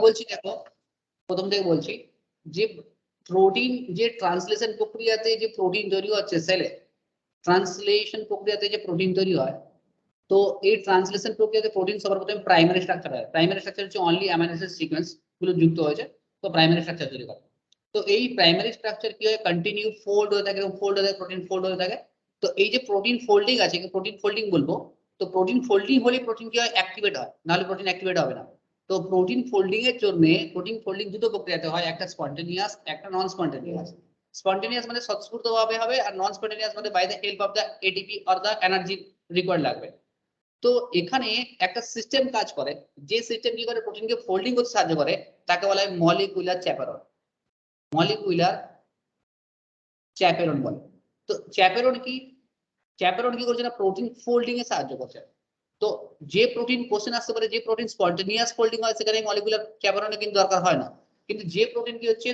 বলছি দেখো, প্রথম থেকে বলছি যে প্রোটিন যে ট্রান্সলেশন প্রক্রিয়াতে যে প্রোটিন তৈরি হচ্ছে সেলে, ট্রান্সলেশন প্রক্রিয়াতে যে প্রোটিন তৈরি হয়, তো এই ট্রান্সলেশন প্রক্রিয়াতে প্রোটিন সবার প্রথমে প্রাইমারি স্ট্রাকচার হয়। প্রাইমারি স্ট্রাকচার হচ্ছে অনলি অ্যামাইনো অ্যাসিড সিকোয়েন্স গুলো যুক্ত হয়েছে, তো প্রাইমারি স্ট্রাকচার তৈরি করে। তো এই প্রাইমারি স্ট্রাকচার কি হয়, কন্টিনিউ ফোল্ড হয়ে থাকে, ফোল্ড হয়ে থাকে, প্রোটিন ফোল্ড হয়ে থাকে। তো এই যে প্রোটিন ফোল্ডিং আছে, প্রোটিন ফোল্ডিং বলবো, তো প্রোটিন ফোল্ডিং হলে প্রোটিন কি হয়, অ্যাক্টিভেট হয়, নাহলে প্রোটিন অ্যাক্টিভেট হবে না। তো প্রোটিন ফোল্ডিং এর জন্য, প্রোটিন ফোল্ডিং দুটো প্রক্রিয়াতে হয়, একটা স্পন্টেনিয়াস, একটা নন স্পন্টেনিয়াস। স্পন্টেনিয়াস মানে স্বতঃস্ফূর্তভাবে হবে, আর নন স্পন্টেনিয়াস মানে by the help of the ATP or the energy required লাগবে। তো এখানে একটা সিস্টেম কাজ করে, যে সিস্টেম কি করে প্রোটিনকে ফোল্ডিং করতে সাহায্য করে, তাকে বলা হয় মলিকুলার চ্যাপেরন। মলিকুলার চ্যাপেরন বলে। তো চ্যাপেরন কি করছে না, প্রোটিন ফোল্ডিং এ সাহায্য করছে। তো যে প্রোটিন কোশ্চেন আসতে পারে, যে প্রোটিন স্পন্টেনিয়াস ফোল্ডিং হয় সেখানে মলিকুলার চ্যাপেরনের কিন্তু দরকার হয় না। কিন্তু যে প্রোটিন কি হচ্ছে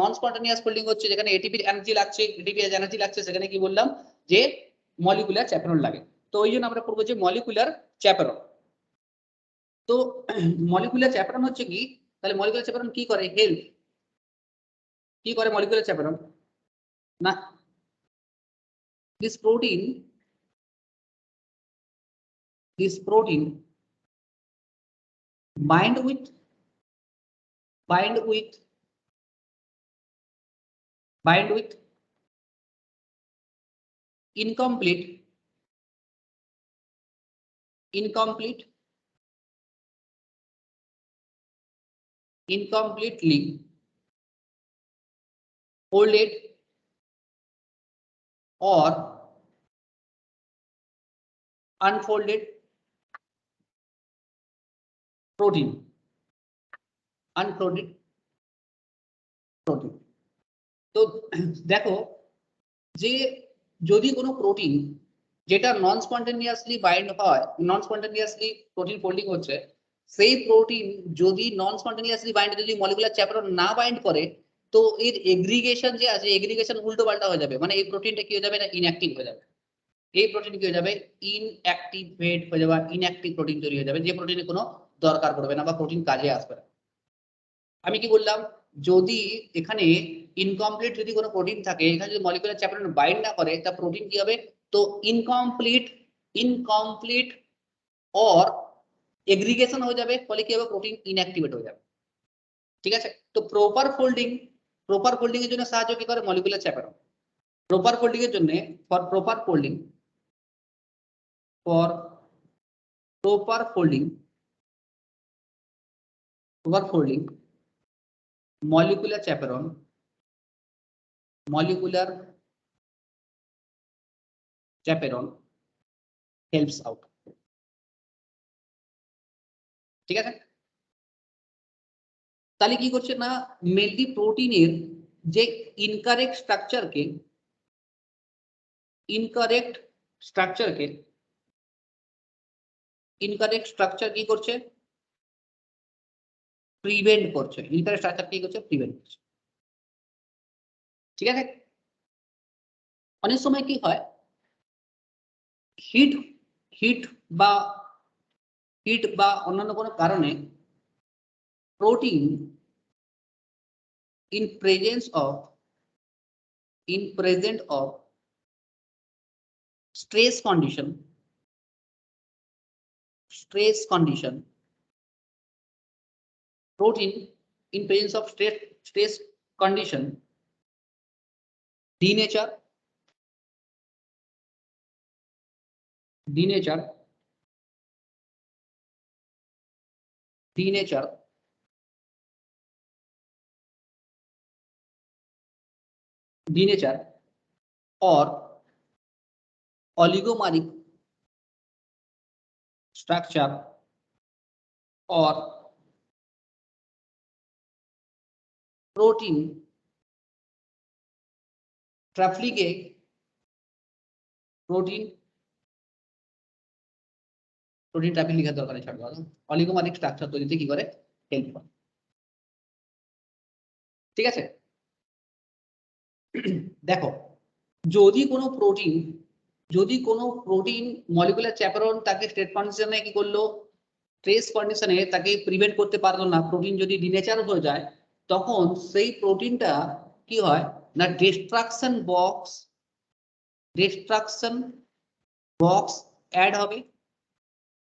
নন স্পন্টেনিয়াস ফোল্ডিং হচ্ছে, যেখানে এটিপির এনার্জি লাগছে, এটিপি এনার্জি লাগছে, সেখানে কি বললাম যে মলিকুলার চ্যাপেরন লাগে। তো ওই জন্য আমরা করবো যে মলিকুলার চ্যাপেরন। তো মলিকুলার চ্যাপেরন হচ্ছে কি, তাহলে মলিকুলার চ্যাপেরন কি করে, হেল্প কি করে মলিকুলার চ্যাপেরন না, this protein bind with bind with bind with incomplete incompletely folded or unfolded protein, unfolded protein। তো দেখো যে যদি কোনো প্রোটিন যেটা নন স্পন্টেনিয়াসলি বাইন্ড হয়, নন স্পন্টেনিয়াসলি প্রোটিন ফোল্ডিং হচ্ছে, সেই প্রোটিন যদি নন স্পন্টেনিয়াসলি বাইন্ড, যদি মলিকুলার চ্যাপেরন না বাইন্ড করে, তো এর এগ্রিগেশন যে আছে, এগ্রিগেশন উল্টো পাল্টা হয়ে যাবে, মানে এই প্রোটিনটা কি হয়ে যাবে না, ইনঅ্যাক্টিভ হয়ে যাবে। এই প্রোটিন কি হয়ে যাবে, ইনঅ্যাক্টিভেট হয়ে যাবে, ইনঅ্যাক্টিভ প্রোটিন তৈরি হয়ে যাবে, যে প্রোটিনের কোনো দরকার পড়বে না বা প্রোটিন কাজে আসবে না। আমি কি বললাম, যদি এখানে ইনকমপ্লিট যদি কোনো প্রোটিন থাকে, এখানে যদি মলিকুলার চ্যাপেরন বাইন্ড না করে, তা প্রোটিন কি হবে, তো ইনকমপ্লিট অর এগ্রিগেশন হয়ে যাবে, ফলে কি হবে, প্রোটিন ইনঅ্যাক্টিভেট হয়ে যাবে। ঠিক আছে, তো প্রপার ফোল্ডিং এর জন্য সাহায্য কি করে মলিকুলার চ্যাপেরন। প্রপার ফোল্ডিং এর জন্য, for proper folding molecular chaperone helps out। ঠিক আছে, তাহলে কি করছে না, মেনলি প্রোটিনের যে ইনকারেক্ট স্ট্রাকচার কি করছে, প্রিভেন্ট করছে, ইনকারেক্ট স্ট্রাকচার কি করছে, প্রিভেন্ট করছে। ঠিক আছে, অনেক সময় কি হয়, হিট বা অন্যান্য কোনো কারণে protein in presence of stress condition protein in presence of stress condition denature or oligomeric structure or protein trafficate protein traffic লিখার দরকার নেই, ছাড়ো, অলিগোমারিক স্ট্রাকচার তৈরিতে কি করে, হেল্প করে। ঠিক আছে, দেখো যদি কোনো প্রোটিন মলিকুলার চ্যাপেরন তাকে স্টেট কন্ডিশনে কি করলো, স্ট্রেস কন্ডিশনে তাকে প্রিভেন্ট করতে পারলো না, প্রোটিন যদি ডিনেচার হয়ে যায়, তখন সেই প্রোটিনটা কি হয় না ডিস্ট্রাকশন বক্স অ্যাড হবে,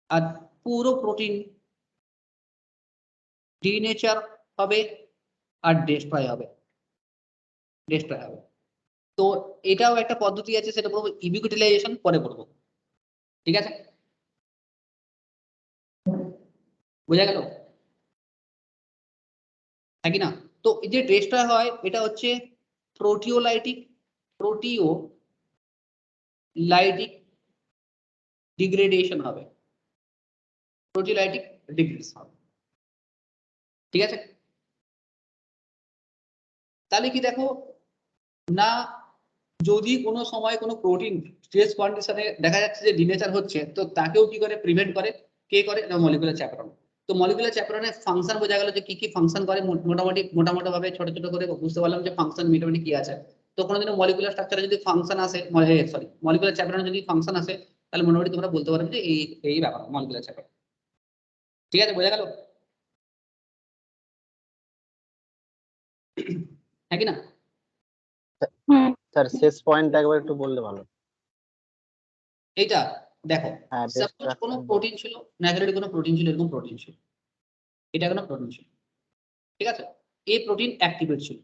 আর পুরো প্রোটিন ডিনেচার হবে আর ডেস্ট্রয় হবে। তো এটাও একটা পদ্ধতি আছে, সেটা বলবো ইউবিকুটিলাইজেশন, পরে বলবো। ঠিক আছে, বোঝা গেল নাকি না? তো এই যে ডেস্ট্রয় হয় এটা হচ্ছে প্রোটিওলাইটিক ডিগ্রেডেশন হবে, প্রোটিওলাইটিক ডিগ্রেডেশন হবে। ঠিক আছে, তাহলে কি দেখো না, যদি কোনো সময় কোনো প্রোটিন স্ট্রেস কন্ডিশনে দেখা যাচ্ছে যে ডিনেচার হচ্ছে, তো তাকেও কি করে প্রিভেন্ট করে, কে করে না মলিকুলার চ্যাপেরন। তো মলিকুলার চ্যাপেরনের ফাংশন বোঝা গেল যে কি ফাংশন করে, মোটামুটি ভাবে ছোট ছোট করে বুঝতে পারলাম যে ফাংশন মোটামুটি কি আছে। তো কোনোদিনও মলিকুলার স্ট্রাকচারে যদি ফাংশন আসে, সরি মলিকুলার চ্যাপেরনে যদি ফাংশন আসে, তাহলে মোটামুটি তোমরা বলতে পারবে যে এই ব্যাপার মলিকুলার চ্যাপেরন। ঠিক আছে, বোঝা গেল হ্যাঁ কি না? স্যার শেষ পয়েন্ট একবার একটু বললে ভালো। এইটা দেখো, হ্যাঁ, সাপোজ কোনো প্রোটিন ছিল, ন্যাচারালি কোনো প্রোটিন ছিল, এরকম প্রোটিন ছিল, এটা কোনো প্রোটিন ছিল, ঠিক আছে, এই প্রোটিন অ্যাক্টিভেট ছিল,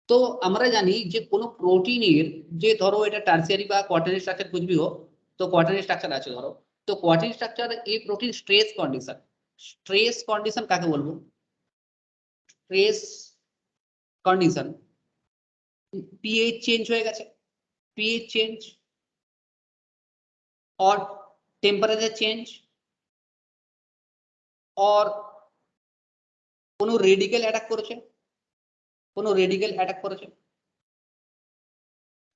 তো আমরা জানি যে কোনো প্রোটিনের যে ধরো এটা টার্সিয়ারি বা কোয়াটারি স্ট্রাকচার খুঁজবি হোক, তো কোয়াটারি স্ট্রাকচার আছে ধরো, তো কোয়াটারি স্ট্রাকচার এই প্রোটিন স্ট্রেস কন্ডিশন কাকে বলবো? স্ট্রেস কন্ডিশন, pH চেঞ্জ হয়ে গেছে, pH চেঞ্জ और টেম্পারেচার চেঞ্জ और কোনো রেডিক্যাল অ্যাটাক করেছে,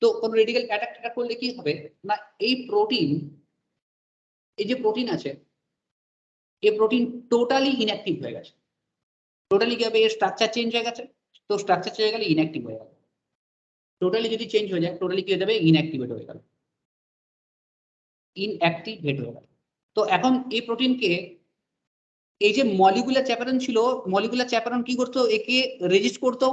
তো কোন রেডিক্যাল অ্যাটাক করলে কি হবে না, এই যে প্রোটিন আছে, এই প্রোটিন টোটালি ইনঅ্যাক্টিভ হয়ে গেছে। টোটালি কি হবে, এর স্ট্রাকচার চেঞ্জ হয়ে গেছে, তো স্ট্রাকচার চেঞ্জ হয়ে গেলে ইনঅ্যাক্টিভ হয়ে গেল। টোটালি যদি চেঞ্জ হয়ে যায়, টোটালি কি হয়ে যাবে, ইনঅ্যাক্টিভেট হয়ে গেল। তো এখন এই প্রোটিনকে, এই যে মলিকুলার চ্যাপেরন ছিল, মলিকুলার চ্যাপেরন কি করতো, একে রেজিস্ট করতো,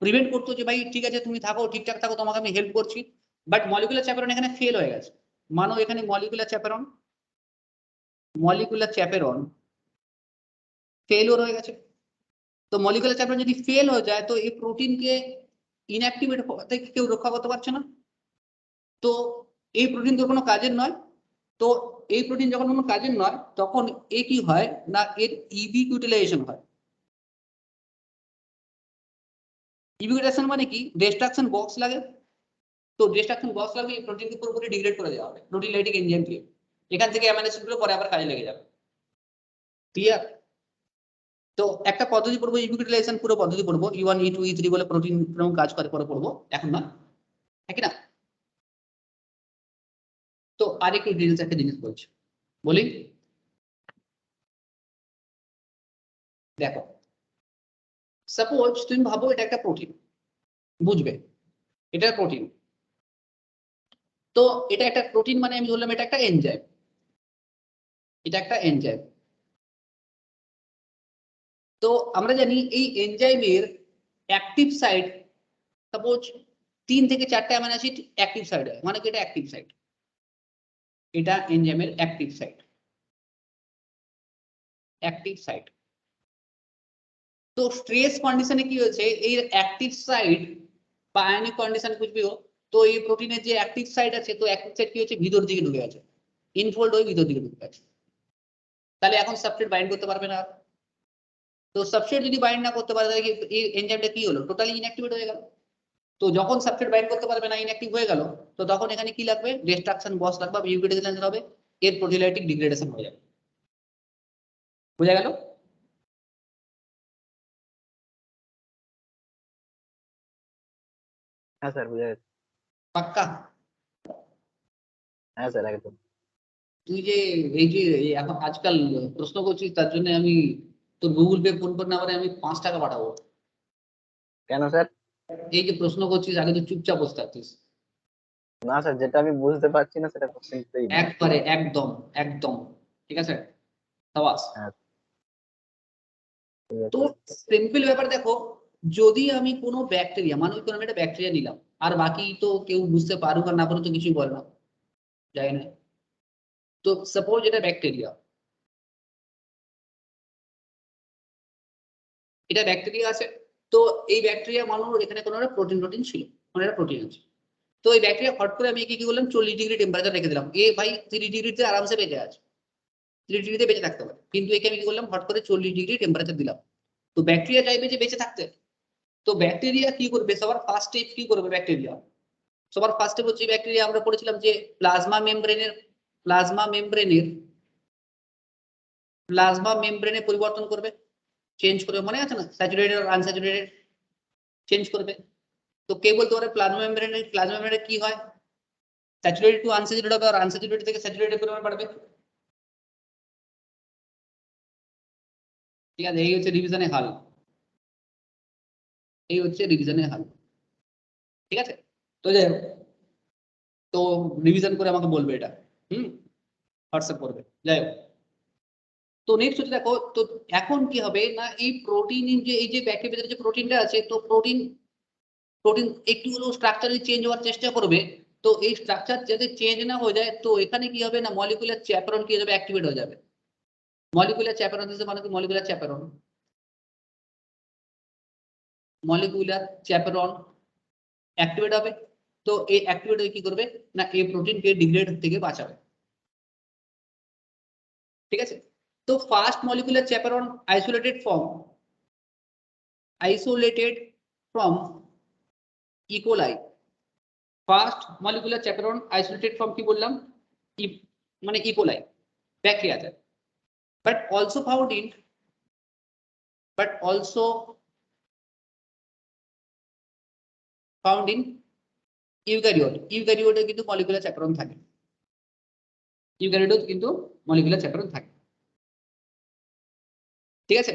প্রিভেন্ট করতো যে ভাই ঠিক আছে তুমি থাকো, ঠিকঠাক থাকো, তোমাকে আমি হেল্প করছি। বাট মলিকুলার চ্যাপেরন এখানে ফেল হয়ে গেছে। মানো এখানে মলিকুলার চ্যাপেরন ফেলিওর হয়ে গেছে। তো মলিকুলার চ্যাপেরন যদি ফেল হয়ে যায়, তো এই প্রোটিনকে ইনঅ্যাক্টিভেট থেকে কেউ রক্ষা করতে পারছে না। তো এই প্রোটিন তো কোনো কাজের নয়, তো এই প্রোটিন যখন কোনো কাজের নয়, তখন এ কি হয় না, এর ইউবিকুটিলাইজেশন হয়। ইউবিকুটিলাইজেশন মানে কি, ডিস্ট্রাকশন বক্স লাগে, তো ডিস্ট্রাকশন বক্স লাগবে, এই প্রোটিনকে পুরোপুরি ডিগ্রেড করে দেওয়া হবে প্রোটিলাইটিক এনজাইম দিয়ে। এখান থেকে অ্যামাইনো অ্যাসিডগুলো পরে আবার কাজে লেগে যাবে। ক্লিয়ার? তো একটা পদ্ধতি পড়বো ইউবিকুটিলাইজেশন, পুরো পদ্ধতি পড়বো, E1 E2 E3 বলে প্রোটিন কাজ করে, পরে পড়বো, এখন না, ঠিক না? তো আরেকটু ডিটেইলস একটা জিনিস বলছি, বলি। দেখো, সাপোজ তুমি ভাবো এটা একটা প্রোটিন, বুঝবে এটা প্রোটিন, তো এটা একটা প্রোটিন মানে আমি বললাম এটা একটা এনজাইম, তো আমরা জানি এই এনজাইমের অ্যাক্টিভ সাইট, সাপোজ 3 থেকে 4টা অ্যামাইনো অ্যাসিড অ্যাক্টিভ সাইট হয়, মানে কি এটা অ্যাক্টিভ সাইট, এটা এনজাইমের অ্যাক্টিভ সাইট। তো স্ট্রেস কন্ডিশনে কি হয়েছে, এই অ্যাক্টিভ সাইট বা আয়নিক কন্ডিশন বুঝবিও, তো এই প্রোটিনের যে অ্যাক্টিভ সাইট আছে, তো অ্যাক্টিভ সাইট কি হচ্ছে, ভিতর দিকে ঢুকে গেছে, ইনফোল্ড হয়ে ভিতর দিকে ঢুকে গেছে। তাহলে এখন সাবস্ট্রেট বাইন্ড করতে পারবে না। তো সাবস্ট্রেট যদি বাইন্ড না করতে পারে, তাহলে এই এনজাইমটা কি হলো, টোটালি ইনঅ্যাক্টিভেট হয়ে গেল। তো যখন সাবস্ট্রেট বাইন্ড করতে পারবে না, ইনঅ্যাক্টিভ হয়ে গেল, তো তখন এখানে কি লাগবে, ডিস্ট্রাকশন বক্স লাগবে, ইউবিকুটিলাইজেশন হবে, এর প্রোটিলাইটিক ডিগ্রেডেশন হয়ে যাবে। বোঝা গেল? হ্যাঁ স্যার, বুঝা গেছে। পাক্কা? হ্যাঁ স্যার, একদম। তুই যে এই যে এখন আজকাল প্রশ্ন করছিস, তার জন্য আমি তোর গুগল পে ফোন পে নাম্বারে আমি 5 টাকা পাঠাবো। কেন স্যার? এই যে প্রশ্ন করছিস, আগে তো চুপচাপ বসে থাকতিস। না স্যার, যেটা আমি বুঝতে পারছি না সেটা কোশ্চেনতেই নেই। একবারে একদম একদম ঠিক আছে সাবাস। হ্যাঁ, ঠিক তো আছে। সিম্পল ব্যাপার দেখো, যদি আমি কোনো ব্যাকটেরিয়া মানে কোনো একটা ব্যাকটেরিয়া নিলাম, আর বাকি তো কেউ বুঝতে পারুক আর না পারুক তো কিছুই বলে না, যাই না। তো সাপোজ এটা ব্যাকটেরিয়া, এটা ব্যাকটেরিয়া আছে। তো এই ব্যাকটেরিয়া মানুষ এখানে কোনো একটা প্রোটিন ছিল, কোনো একটা প্রোটিন আছে। তো এই ব্যাকটেরিয়া হট করে আমি কি করলাম, 40 ডিগ্রি টেম্পারেচার রেখে দিলাম। এ ভাই 30 ডিগ্রিতে আরামসে বেঁচে আছে, 30 ডিগ্রিতে বেঁচে থাকতে পারে। কিন্তু একে আমি কি করলাম, হট করে 40 ডিগ্রি টেম্পারেচার দিলাম। তো ব্যাকটেরিয়া চাইবে যে বেঁচে থাকতে। তো ব্যাকটেরিয়া কি করবে, সবার ফার্স্ট স্টেপ কি করবে ব্যাকটেরিয়া, সবার ফার্স্টে হচ্ছে ব্যাকটেরিয়া আমরা পড়েছিলাম যে প্লাজমা মেমব্রেনের পরিবর্তন করবে, চেঞ্জ করবে, মনে আছে না, স্যাচুরেটেড আর আনস্যাচুরেটেড চেঞ্জ করবে। তো কে বলতে পারে প্লাজমা মেমব্রেনে কি হয়, স্যাচুরেটেড টু আনস্যাচুরেটেড হবে আর আনস্যাচুরেটেড থেকে স্যাচুরেটেড পরিমাণ বাড়বে। ঠিক আছে, এই হচ্ছে রিভিশনের হাল, এই হচ্ছে রিভিশনের হাল। ঠিক আছে, তো যাই হোক, তো রিভিশন করে আমাকে বলবে এটা, হোয়াটসঅ্যাপ করবে, যাই হোক। তো নেক্সট হচ্ছে দেখো, তো এখন কি হবে না, এই প্রোটিন যে এই যে ব্যাকটেরিয়ার যে প্রোটিনটা আছে, তো প্রোটিন প্রোটিন একটু হলেও স্ট্রাকচারে চেঞ্জ হওয়ার চেষ্টা করবে। তো এই স্ট্রাকচার যাতে চেঞ্জ না হয়ে যায়, তো এখানে কি হবে না, মলিকুলার চ্যাপেরন কি হয়ে যাবে, অ্যাক্টিভেট হয়ে যাবে। মলিকুলার চ্যাপেরন মানে কি, মলিকুলার চ্যাপেরন অ্যাক্টিভেট হবে। তো এই অ্যাক্টিভেট হয়ে কি করবে না, এই প্রোটিনকে ডিগ্রেড থেকে বাঁচাবে। ঠিক আছে, তো first molecular chaperone isolated from E coli, first molecular chaperone isolated from কি বললাম, মানে ইকোলাই ব্যাকটেরিয়াতে, but also found in but also found in ইউক্যারিওটে কিন্তু মলিকুলার চ্যাপেরন থাকে, ইউক্যারিওটে কিন্তু মলিকুলার চ্যাপেরন থাকে। ঠিক আছে,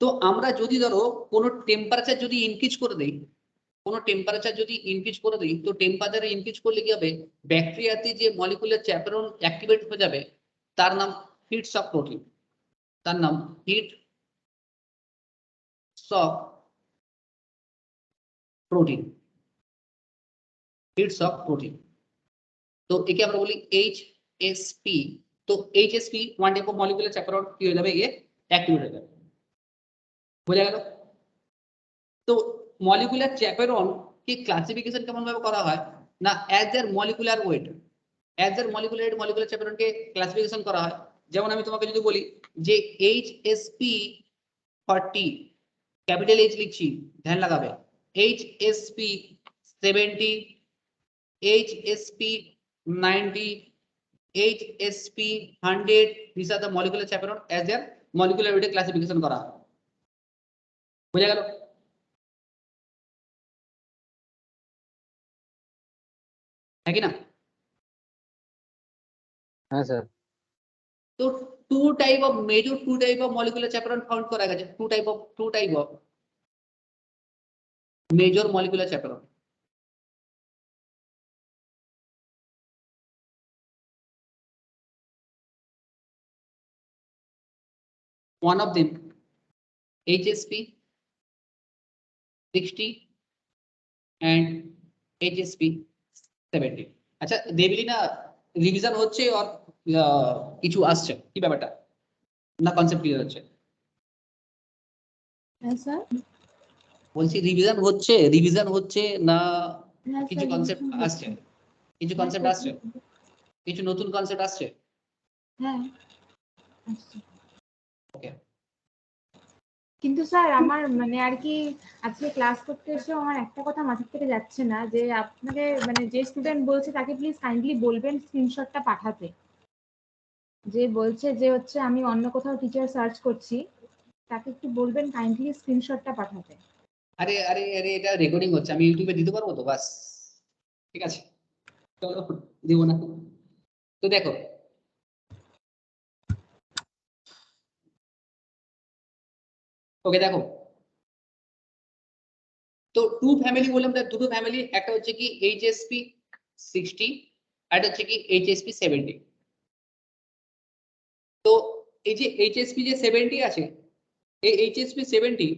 তো আমরা যদি ধরো কোনো টেম্পারেচার যদি ইনক্রিজ করে দেই, কোনো টেম্পারেচার যদি ইনক্রিজ করে দিই, তো টেম্পারেচার ইনক্রিজ করলে কি হবে, ব্যাকটেরিয়াতে যে মলিকুলার চ্যাপেরন অ্যাক্টিভেট হয়ে যাবে, তার নাম হিট শক প্রোটিন, তার নাম heat shock protein, heat shock protein. তো একে আমরা বলি এইচএসপি। তো HSP one type of molecular chaperone কি হয়ে যাবে, এ অ্যাক্টিভেট হয়ে যাবে। বোঝা গেল? তো মলিকুলার চ্যাপেরন কি ক্লাসিফিকেশন কেমন ভাবে করা হয় না, অ্যাজ এর মলিকুলার ওয়েট, মলিকুলার চ্যাপেরনকে ক্লাসিফিকেশন করা হয়। যেমন আমি তোমাকে যদি বলি যে HSP 40, ক্যাপিটাল এইচ লিখছি, ধ্যান লাগাবে, HSP 70, HSP 90, HSP 100, these are the molecular chaperone as their molecular weight classification করা হয়। বোঝা গেল? হ্যাঁ কি না? হ্যাঁ স্যার। তো major two type of molecular chaperone found করা গেছে, two type of major molecular chaperone. One of them HSP 60 and HSP 70। আচ্ছা দেবলি না, রিভিশন হচ্ছে আর কিছু আসছে কি ব্যাপারটা, না কনসেপ্ট ক্লিয়ার হচ্ছে? হ্যাঁ স্যার। বলছি রিভিশন হচ্ছে না হ্যাঁ কিছু স্যার, কনসেপ্ট রিভিশন আসছে, হচ্ছে। কিছু হ্যাঁ কনসেপ্ট স্যার, আসছে, কিছু নতুন কনসেপ্ট আসছে? হ্যাঁ আচ্ছা। ওকে, কিন্তু স্যার আমার মানে আর কি আজকে ক্লাস করতে এসেও আমার একটা কথা মাথা থেকে যাচ্ছে না, যে আপনাকে মানে যে স্টুডেন্ট বলছে তাকে প্লিজ কাইন্ডলি বলবেন স্ক্রিনশটটা পাঠাতে। যে বলছে যে হচ্ছে আমি অন্য কোথাও টিচার সার্চ করছি, তাকে একটু বলবেন কাইন্ডলি স্ক্রিনশটটা পাঠাতে। আরে আরে আরে এটা রেকর্ডিং হচ্ছে, আমি ইউটিউবে দিতে পারবো তো, বাস ঠিক আছে, চলো দিব না। তো দেখো, ওকে দেখো, তো টু ফ্যামিলি বললাম, দুটো ফ্যামিলি, একটা হচ্ছে কি HSP 60, একটা হচ্ছে কি HSP 70। তো এই যে HSP যে 70 আছে, এই HSP 70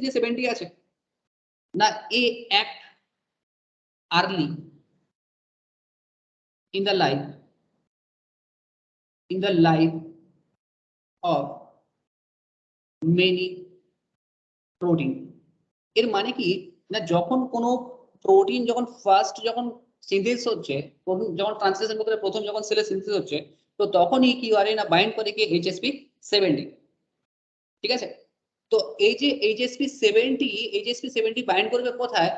যে 70 আছে না, a act early in the life of many protein। এর মানে কি না, যখন কোনো প্রোটিন যখন ফার্স্ট যখন সিনথেসিস হচ্ছে, যখন ট্রান্সলেশন করতে প্রথম যখন সেলে সিনথেসিস হচ্ছে, তো তখনই কি করে না বাইন্ড করে কি HSP 70। ঠিক আছে, তো এই যে HSP 70 বাইন্ড করবে কোথায়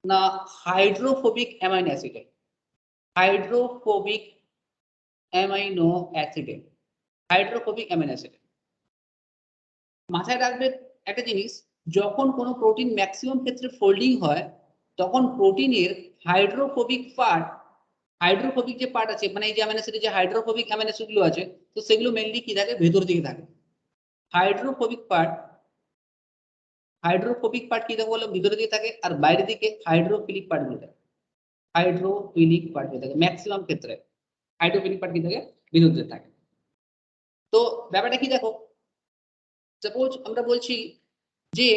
না, হাইড্রোফোবিক অ্যামাইনো অ্যাসিডে। হাইড্রোফোবিক অ্যামাইনো অ্যাসিডে হাইড্রোফোবিক অ্যামাইনো অ্যাসিডে মাথায় রাখবে একটা জিনিস, যখন কোনো প্রোটিন ম্যাক্সিমাম ক্ষেত্রে ফোল্ডিং হয়, তখন প্রোটিনের হাইড্রোফোবিক যে পার্ট আছে, মানে এই যে অ্যামাইনো অ্যাসিডে যে হাইড্রোফোবিক অ্যামাইনো অ্যাসিড গুলো আছে, তো সেগুলো মেইনলি কি থাকে, ভেতর দিকে থাকে। হাইড্রোফোবিক পার্ট কি থাকে বললাম, ভিতরের দিকে থাকে, আর বাইরের দিকে হাইড্রোফিলিক পার্ট গুলো থাকে। হাইড্রোফিলিক পার্ট গুলো থাকে ম্যাক্সিমাম ক্ষেত্রে, হাইড্রোফিলিক পার্ট কি থাকে, ভিতর দিকে থাকে। তো ব্যাপারটা কি দেখো, সাপোজ আমরা বলছি যে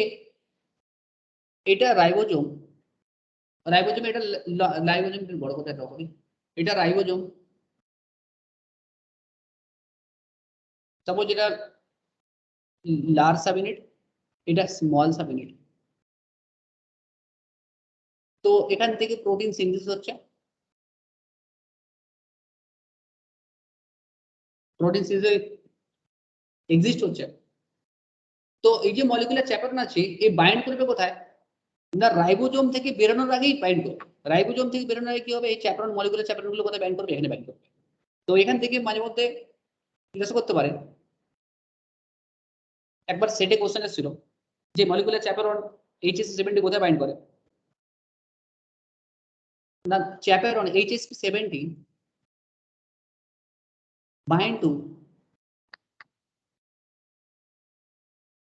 এটা রাইবোজোম, এটা রাইবোজোম বড় কথা ড্র করি, এটা রাইবোজোম। সাপোজ এটা লার্জ সাব ইউনিট, এটা স্মল সাব ইউনিট। তো এখান থেকে প্রোটিন সিনথেসিস হচ্ছে, প্রোটিন সিনথেসিস এক্সিস্ট হচ্ছে। তো এই যে মলিকুলার চ্যাপ্টার আছে, এই বাইন্ড করবে কোথায় না, রাইবোজোম থেকে বেরোনোর আগেই বাইন্ড করবে। রাইবোজোম থেকে বেরোনোর আগে কি হবে, এই চ্যাপ্টার মলিকুলার চ্যাপ্টার গুলো কোথায় বাইন্ড করবে, এখানে বাইন্ড করবে। তো এখান থেকে মাঝে মধ্যে জিজ্ঞাসা করতে পারে, একবার সেটে কোশ্চেন এসেছিল যে মলিকুলার চ্যাপেরন HSP 70 কোথায় বাইন্ড করে না, chaperone HSP 70 bind to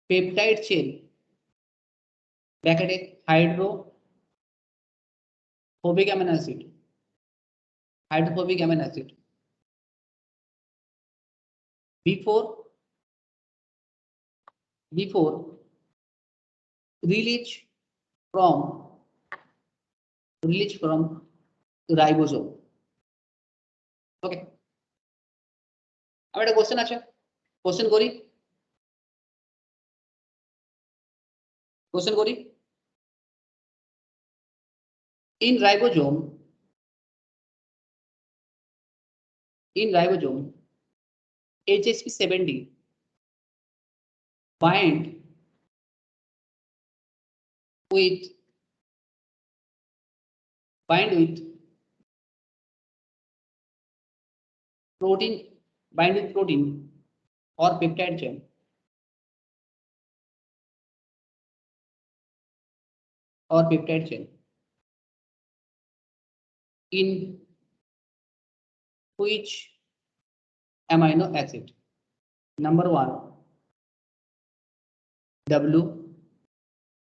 peptide chain ব্র্যাকেটে hydrophobic amino acid before release from ribosome. Okay, আমার একটা কোশ্চেন আছে, কোশ্চেন করি। in ribosome HSP 70 bind with protein or peptide chain in which amino acid, number 1 W,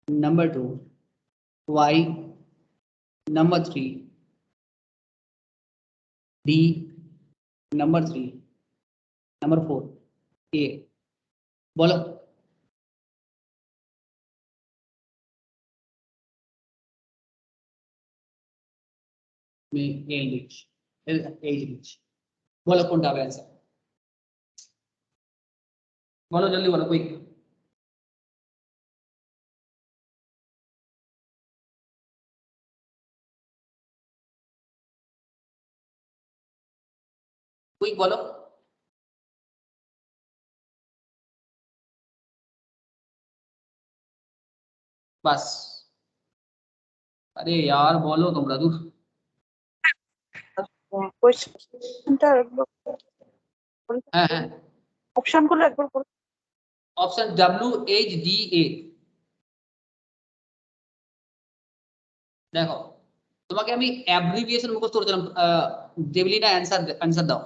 number 2 Y, number 3 D, number 3, number 4 A। बोलो में as बोलो कौन सा answer, बोलो जल्दी बोलो क्विक। बोलो बस, अरे यार बोलो তোমরা দূর। কোশ্চেনটা একবার হ্যাঁ হ্যাঁ, অপশনগুলো একবার বলুন। Option WHDA। দেখো তোমাকে আমি অ্যাব্রিভিয়েশন মুখস্থ করে দিলাম, দেবলিনা অ্যানসার দাও।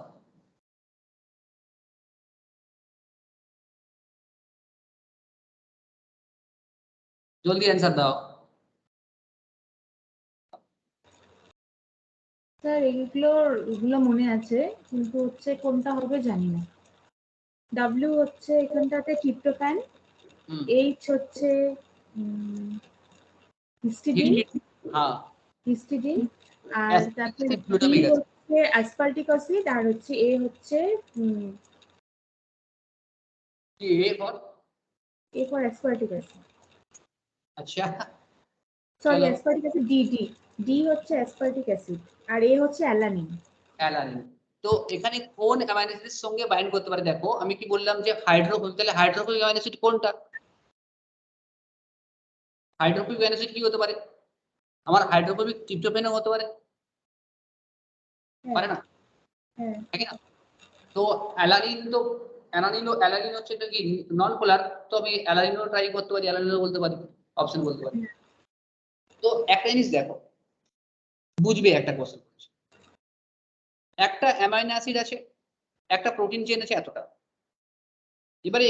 জলদি অ্যান্সার দাও। স্যার এগুলো মনে আছে, কিন্তু হচ্ছে কোনটা হবে জানি না। ডাব্লিউ হচ্ছে এখানটাতে ট্রিপ্টোফ্যান, হুম, এইচ হচ্ছে হিস্টিডিন, হ্যাঁ হিস্টিডিন, আর তারপরে ডি হচ্ছে অ্যাসপার্টিক অ্যাসিড, আর হচ্ছে এ হচ্ছে A for A for aspartic acid, আচ্ছা সরি চলো অ্যাসপার্টিক অ্যাসিড ডি হচ্ছে অ্যাসপার্টিক অ্যাসিড, আর এ হচ্ছে অ্যালানিন। অ্যালানিন। তো এখানে কোন অ্যামাইনো অ্যাসিডের সঙ্গে বাইন্ড করতে পারে? দেখো আমি কি বললাম যে হাইড্রোফোবিক, তাহলে হাইড্রোফোবিক অ্যামাইনো অ্যাসিড কোনটা? হাইড্রোফোবিক অ্যামাইনো অ্যাসিড কি হতে পারে? আমার হাইড্রোফোবিক ট্রিপ্টোফ্যানও হতে পারে, পারে না? হ্যাঁ ঠিক না? তো অ্যালানিন হচ্ছে এটা কি নন পোলার, তো আমি অ্যালানিনও ট্রাই করতে পারি, অ্যালানিনও বলতে পারি, অপশন বলতে পারি। তো একটা জিনিস দেখো, বুঝবে একটা কোশ্চেন, একটা অ্যামাইনো অ্যাসিড আছে, একটা প্রোটিন চেইন আছে এতটা। এবারে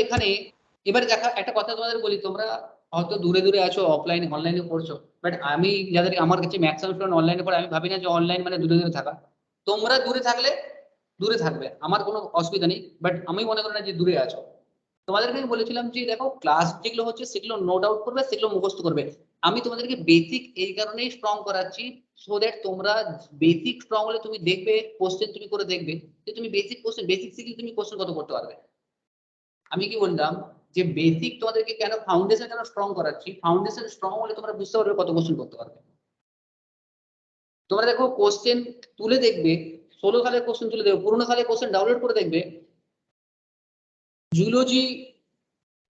দেখা একটা কথা তোমাদের বলি, তোমরা হয়তো দূরে দূরে আছো, অফলাইনে অনলাইনে পড়ছো, বাট আমি যাদের আমার কাছে ম্যাক্সিমাম স্টুডেন্ট অনলাইনে পড়ে, আমি ভাবি না যে অনলাইন মানে দূরে দূরে থাকা। তোমরা দূরে থাকলে দূরে থাকবে, আমার কোনো অসুবিধা নেই, বাট আমি মনে করি না যে দূরে আছো। তোমাদেরকে আমি বলেছিলাম যে দেখো ক্লাস যেগুলো হচ্ছে সেগুলো নোট আউট করবে, সেগুলো মুখস্থ করবে। আমি তোমাদেরকে বেসিক এই কারণেই স্ট্রং করাচ্ছি, সো দ্যাট তোমরা বেসিক স্ট্রং হলে তুমি দেখবে কোশ্চেন তুমি করে দেখবে যে তুমি বেসিক শিখলে তুমি কোশ্চেন কত করতে পারবে। আমি কি বললাম যে বেসিক তোমাদেরকে কেন ফাউন্ডেশন কেন স্ট্রং করাচ্ছি, ফাউন্ডেশন স্ট্রং হলে তোমরা বুঝতে পারবে কত কোশ্চেন করতে পারবে। তোমরা দেখো কোশ্চেন তুলে দেখবে, 16 সালের কোশ্চেন তুলে দেখবে, পুরোনো সালের কোশ্চেন ডাউনলোড করে দেখবে, জুলজি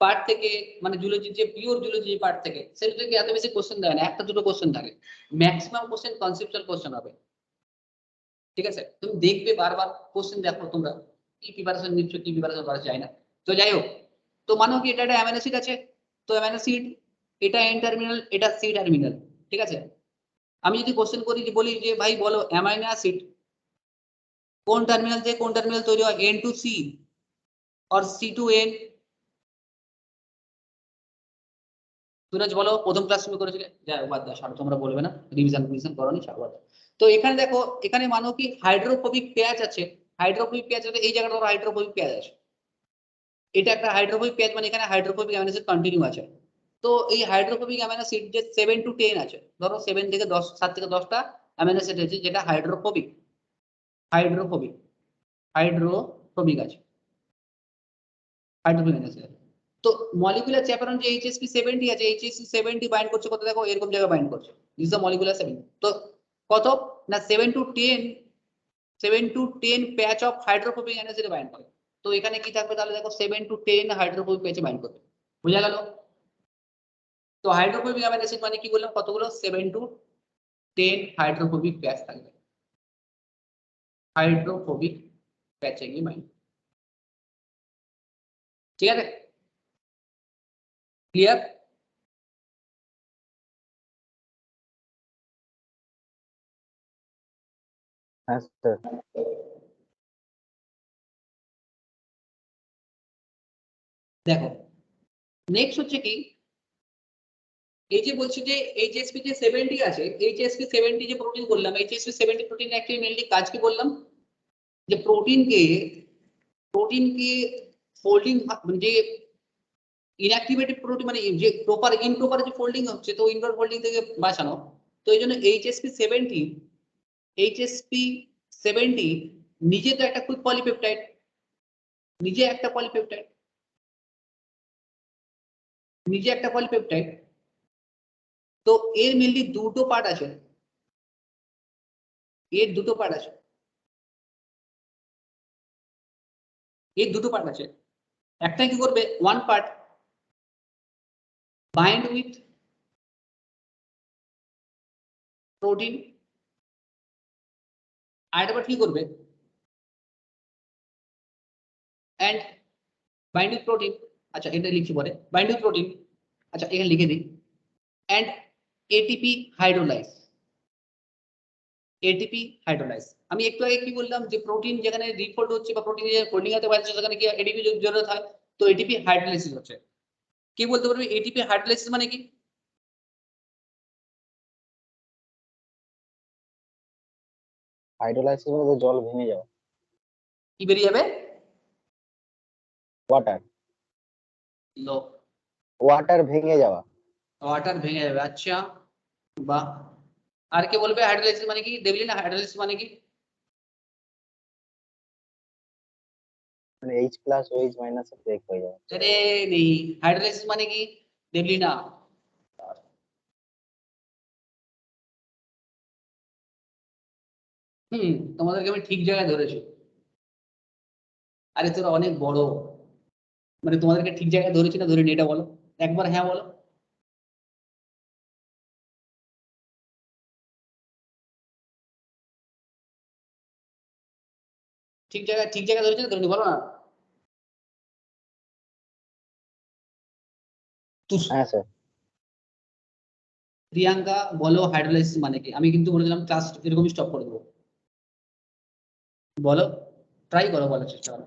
পার্ট থেকে, মানে জুলজি যে পিওর জুলজি পার্ট থেকে, সেটা থেকে এত বেশি কোশ্চেন দেয় না, একটা দুটো কোশ্চেন থাকে, ম্যাক্সিমাম কোশ্চেন কনসেপচুয়াল কোশ্চেন হবে। ঠিক আছে, তুমি দেখবে বারবার কোশ্চেন, দেখো তোমরা কি প্রিপারেশন নিচ্ছ, কি প্রিপারেশন করা যায় না। তো যাই হোক, তো মানো কি এটা একটা অ্যামাইনো অ্যাসিড আছে, তো অ্যামাইনো অ্যাসিড এটা এন টার্মিনাল, এটা সি টার্মিনাল। ঠিক আছে, আমি যদি কোশ্চেন করি যে বলি যে ভাই বলো অ্যামাইনো অ্যাসিড কোন টার্মিনাল থেকে কোন টার্মিনাল তৈরি হয়, N to C R C two N? Suraj বলো, প্রথম ক্লাস তুমি করেছিলে, যাই হোক বাদ দাও, ছাড়ো, তোমরা বলবে না, রিভিশন করোনি, ছাড়ো বাদ দাও। তো এখানে দেখো, এখানে মানো কি হাইড্রোফোবিক পেঁয়াজ আছে, হাইড্রোফোবিক পেঁয়াজ আছে, এই জায়গাটা হাইড্রোফোবিক পেঁয়াজ আছে, এটা একটা হাইড্রোফোবিক পেঁয়াজ, মানে এখানে হাইড্রোফোবিক অ্যামিনো অ্যাসিড কন্টিনিউ আছে। তো এই হাইড্রোফোবিক অ্যামিনো অ্যাসিড যে 7 to 10 আছে, ধরো 7 থেকে 10, 7 থেকে 10টা অ্যামিনো অ্যাসিড আছে যেটা হাইড্রোফোবিক, হাইড্রোফোবিক হাইড্রোফোবিক আছে, হাইড্রোফোবিক অ্যামিনো অ্যাসিড। তো মলিকুলার চ্যাপ্টার যে HSP70 আছে, HSP70 বাইন্ড করছে কত, দেখো এরকম জায়গায় বাইন্ড করছে, দিস ইজ দ্য মলিকুলার 7। তো কত না 7 to 10 patch of hydrophobic amino acid bind করে। তো এখানে কি থাকবে তাহলে, দেখো 7 to 10 হাইড্রোফোবিক প্যাচে বাইন্ড করবে, বুঝা গেল? তো হাইড্রোফোবিক অ্যামিনো অ্যাসিড মানে কি বললাম, কতগুলো, 7 to 10 হাইড্রোফোবিক প্যাচ থাকবে, হাইড্রোফোবিক প্যাচে গিয়ে বাইন্ড। ঠিক আছে, ক্লিয়ার? হ্যাঁ স্যার। দেখো নেক্সট হচ্ছে কি, এই যে বলছি যে HSP যে 70 আছে, HSP70 যে প্রোটিন বললাম, HSP70 প্রোটিন অ্যাকচুয়ালি মেইনলি কাজ কি বললাম, যে প্রোটিনকে ফোল্ডিং, মানে যে ইনঅ্যাক্টিভেটেড প্রোটিন, মানে যে ইনপ্রপার যে ফোল্ডিং হচ্ছে, তো ইনপ্রপার ফোল্ডিং থেকে বাঁচানো। তো এই জন্য HSP70 নিজে তো একটা কুইক পলিপেপটাইড, নিজে একটা পলিপেপটাইড। তো এর মেনলি দুটো পার্ট আছে, একটা কি করবে, one part bind with protein, আর একটা কি করবে এন্ড বাইন্ড উইথ প্রোটিন। আচ্ছা এটা লিখছি পরে, বাইন্ড উইথ প্রোটিন, আচ্ছা এখানে লিখে দিই, এন্ড এটিপি হাইড্রোলাইজ। আমি একটু আগে কি বললাম, যে প্রোটিন যেখানে রিফোল্ড হচ্ছে বা প্রোটিন যে ফোল্ডিং হতে পারছে, সেখানে কি এটিপি জরুরত হয়, তো এটিপি হাইড্রোলাইসিস হচ্ছে। কি বলতে পারবে এটিপি হাইড্রোলাইসিস মানে কি? হাইড্রোলাইসিস মানে জল ভেঙে যাওয়া, কি বেরিয়ে যাবে? ওয়াটার, লো, ওয়াটার ভেঙে যাওয়া। ওয়াটার ভেঙে যাবে। আচ্ছা, বাহ। আর কে বলবে হাইড্রোলাইসিস মানে কি? দেবলিনা, হাইড্রোলাইসিস মানে কি? মানে H plus OH minus break হয়ে যাওয়া। আরে নেই, হাইড্রোলাইসিস মানে কি দেবলিনা? তোমাদেরকে আমি ঠিক জায়গায় ধরেছি। আরে তোরা অনেক বড়, মানে তোমাদেরকে ঠিক জায়গায় ধরেছি না ধরিনি এটা বলো, একবার হ্যাঁ বলো। ঠিক জায়গায় ধরেছি না ধরিনি বলো না। হ্যাঁ স্যার। প্রিয়াঙ্কা বলো হাইড্রোলাইসিস মানে কি? আমি কিন্তু বলেছিলাম ক্লাস এরকম স্টপ করে দেবো। বলো, ট্রাই করো, বলার চেষ্টা করো।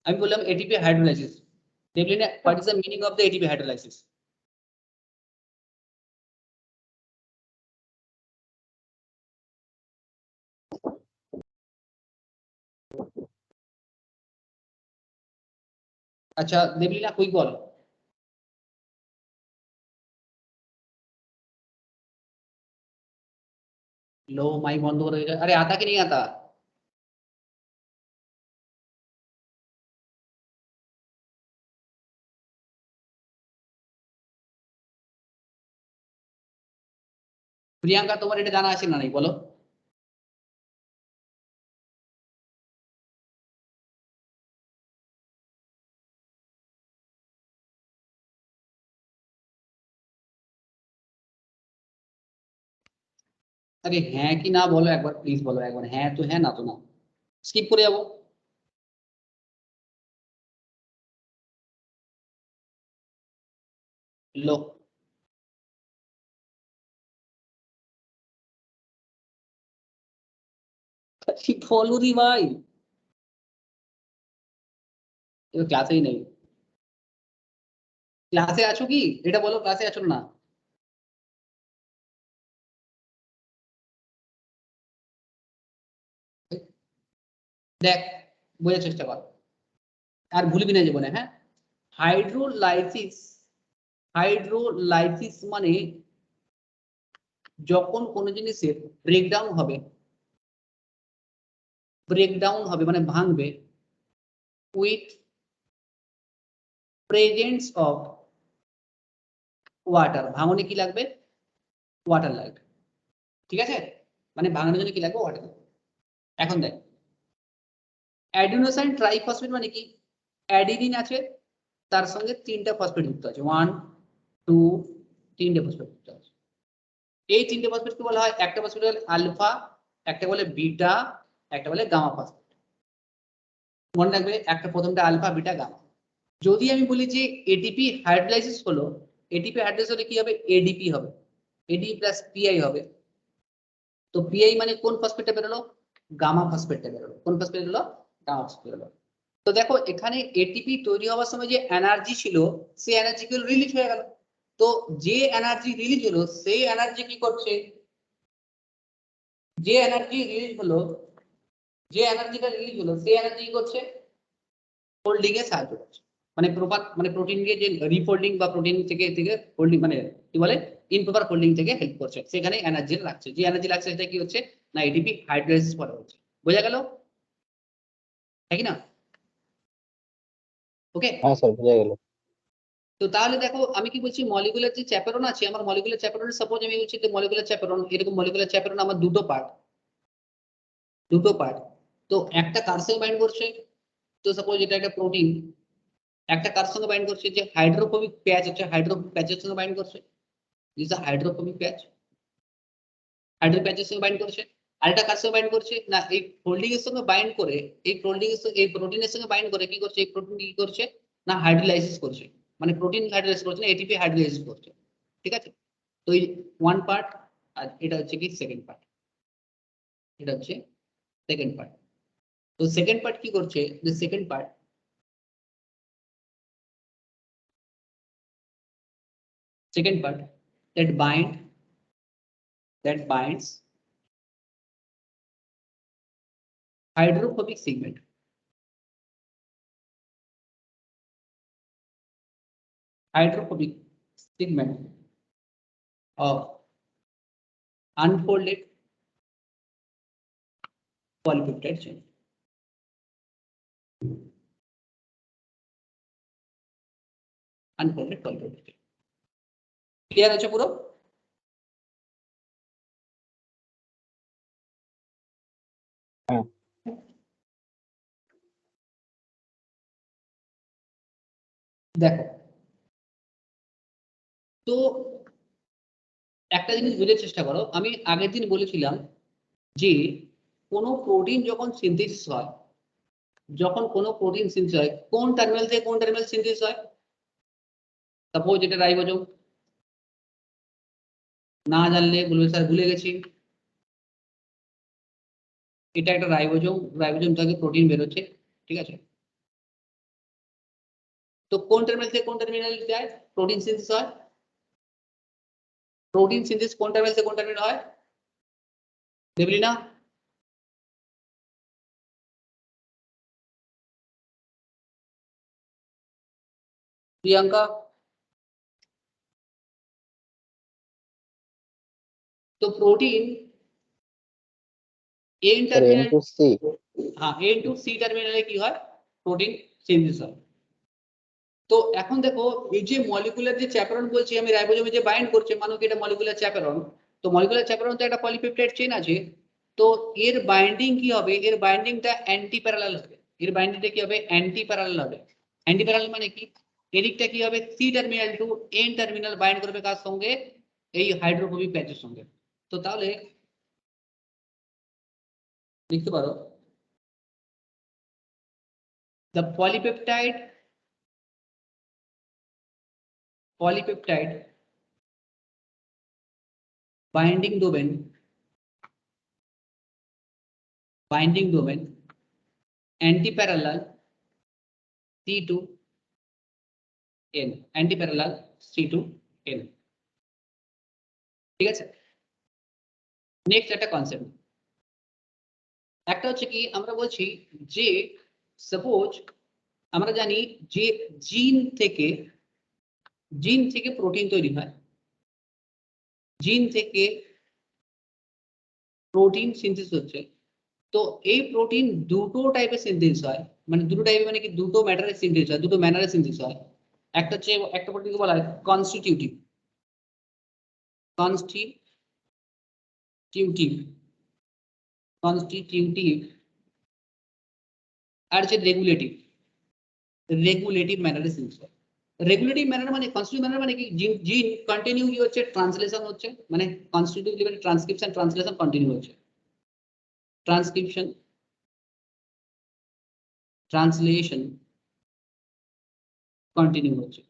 আমি বললাম এটিপি হাইড্রোলাইসিস। দেখলেন what is the meaning of the ATP hydrolysis? আচ্ছা দেবলীনা, কুইক বল। लो, माइक बंद हो रहा है। अरे आता कि नहीं आता? প্রিয়াঙ্কা, তোমার এটা জানা আছে না নাই বলো? আরে হ্যাঁ কি না বলো একবার, প্লিজ বলো একবার, হ্যাঁ তো হ্যাঁ, না তো না, স্কিপ করে যাবো। लो, বলো রি ভাই, এটা ক্লাসেই নেই। ক্লাসে আছো কি এটা বলো, ক্লাসে আছো না? দেখ, বোঝার চেষ্টা কর, আর ভুলবি না জীবনে। হ্যাঁ, হাইড্রোলাইসিস, হাইড্রোলাইসিস মানে যখন কোনো জিনিসের ব্রেকডাউন হবে, ব্রেকডাউন হবে মানে ভাঙবে, উইথ প্রেজেন্স অফ ওয়াটার। ভাঙনে কি লাগবে? ওয়াটার লাগবে, ঠিক আছে? মানে ভাঙানোর জন্য কি লাগবে? ওয়াটার। এখন দেখ, অ্যাডিনোসাইন ট্রাইফসফেট মানে কি? অ্যাডিনিন আছে, তার সঙ্গে 3টা ফসফেট যুক্ত আছে, 1 2, 3টে ফসফেট যুক্ত আছে। এই 3টে ফসফেটকে বলা হয়, একটা ফসফেট বলে আলফা, একটা বলে বিটা, একটা বলে গামা ফসফেট। মনে রাখবে, একটা প্রথমটা আলফা, বিটা, গামা। যদি আমি বলি যে এটিপি হাইড্রোলাইসিস হলো, এটিপি হাইড্রোলাইসিস হলে কি হবে? এডিপি হবে, এডি প্লাস পিআই হবে। তো পিআই মানে কোন ফসফেটটা বেরোলো? গামা ফসফেটটা বেরোলো। কোন ফসফেট বেরোলো? গামা ফসফেট বেরোলো। তো দেখো এখানে এটিপি তৈরি হওয়ার সময় যে এনার্জি ছিল, সেই এনার্জি গুলো রিলিজ হয়ে গেল। তো যে এনার্জি রিলিজ হলো, সেই এনার্জি কি করছে? যে এনার্জি রিলিজ হলো, যে এনার্জিটা রিলিজ হলো, সেই এনার্জি কি করছে? ফোল্ডিং এ সাহায্য করছে। মানে প্রপার, মানে প্রোটিনকে যে রিফোল্ডিং বা প্রোটিন থেকে থেকে ফোল্ডিং, মানে কি বলে, ইনপ্রপার ফোল্ডিং থেকে হেল্প করছে, সেখানে এনার্জি লাগছে। যে এনার্জি লাগছে সেটা কি হচ্ছে? না এটিপি হাইড্রোলাইসিস করা হচ্ছে। বোঝা গেল? তাই না? ওকে। হ্যাঁ স্যার, বোঝা গেল। তো তাহলে দেখো আমি কি বলছি, মলিকুলার যে চ্যাপেরন আছে, আমার মলিকুলার চ্যাপেরন, সাপোজ আমি বলছি যে মলিকুলার চ্যাপেরন, এরকম মলিকুলার চ্যাপেরন আমার দুটো পার্ট, দুটো পার্ট। তো একটা কার সঙ্গে বাইন্ড করছে? তো সাপোজ এটা একটা প্রোটিন, একটা কার সঙ্গে বাইন্ড করছে? যে হাইড্রোফোবিক প্যাচ হচ্ছে, হাইড্রো প্যাচের সঙ্গে বাইন্ড করছে, this uh hydrophobic patch, hydro প্যাচের সঙ্গে বাইন্ড করছে। আরেকটা কার সঙ্গে বাইন্ড করছে? না এই ফোল্ডিং এর সঙ্গে বাইন্ড করে, এই ফোল্ডিং এর সঙ্গে, এই প্রোটিনের সঙ্গে বাইন্ড করে কি করছে? এই প্রোটিন কি করছে? না হাইড্রোলাইসিস করছে। মানে প্রোটিন হাইড্রোলাইসিস করছে না, এটিপি হাইড্রোলাইসিস করছে। ঠিক আছে? তো এই ওয়ান পার্ট, আর এটা হচ্ছে কি সেকেন্ড পার্ট, এটা হচ্ছে সেকেন্ড পার্ট। তো সেকেন্ড পার্ট কি করছে? যে second part, that binds hydrophobic segment. Hydrophobic segment of unfolded polypeptide chain. Unfolded polypeptide chain. Clear আছে পুরো? হ্যাঁ। দেখো, তো একটা জিনিস বোঝার চেষ্টা করো। আমি আগের দিন বলেছিলাম যে কোনো প্রোটিন যখন সিনথেসিস হয়, যখন কোনো প্রোটিন সিনথেসিস হয়, কোন টার্মিনাল থেকে কোন টার্মিনাল সিনথেসিস হয়? সাপোজ এটা রাইবোজোম, না জানলে বলবে স্যার ভুলে গেছি। এটা একটা রাইবোজোম, রাইবোজোম থেকে প্রোটিন বেরোচ্ছে, ঠিক আছে? তো কোন টার্মিনাল থেকে কোন টার্মিনাল যায় প্রোটিন সিনথেসিস হয়? প্রোটিন সিনথেসিস কোন টার্মিনাল থেকে কোন টার্মিনাল হয়? দেবলিনা? প্রিয়াঙ্কা? তো protein N sir N terminal, to C. হ্যাঁ এন টু সি টার্মিনালে কি হয়? প্রোটিন সিনথেসিস হয়। তো এখন দেখো এই যে মলিকুলার যে চ্যাপেরন বলছি আমি, রাইবোজোমে যে বাইন্ড করছে, মানো কি এটা মলিকুলার চ্যাপেরন। তো মলিকুলার চ্যাপেরন তো একটা পলিপেপটাইড চেইন আছে। তো এর বাইন্ডিং কি হবে? এর বাইন্ডিংটা অ্যান্টি প্যারালাল হবে। এর বাইন্ডিংটা কি হবে? অ্যান্টি প্যারালাল হবে। অ্যান্টি প্যারালাল মানে কি? এদিকটা কি হবে? C terminal to N terminal bind করবে কার সঙ্গে? এই হাইড্রোফোবিক প্যাচের সঙ্গে। তো তাহলে লিখতে পারো the polypeptide binding domain antiparallel C to N, antiparallel C to N, ঠিক আছে? নেক্সট একটা কনসেপ্ট, একটা হচ্ছে কি আমরা বলছি যে সাপোজ আমরা জানি যে জিন থেকে প্রোটিন তৈরি হয়, জিন থেকে প্রোটিন সিনথেসিস হচ্ছে। তো এই প্রোটিন দুটো টাইপের সিনথেসিস হয়, মানে দুটো টাইপের মানে কি দুটো ম্যাটারের সিনথেসিস হয়, দুটো ম্যানারের সিনথেসিস হয়। একটা হচ্ছে একটা প্রোটিনকে বলা হয় কনস্টিটিউটিভ, আর যে রেগুলেটিভ ম্যানারে সিনথেসিস হয়। রেগুলেটিভ ম্যানার মানে কনস্টিটিউটিভ ম্যানার মানে কি জিন কন্টিনিউ কি হচ্ছে? ট্রান্সলেশন হচ্ছে, মানে কনস্টিটিউটিভ লেভেলে ট্রান্সক্রিপশন ট্রান্সলেশন কন্টিনিউ হচ্ছে। ট্রান্সলেশন কন্টিনিউ হচ্ছে।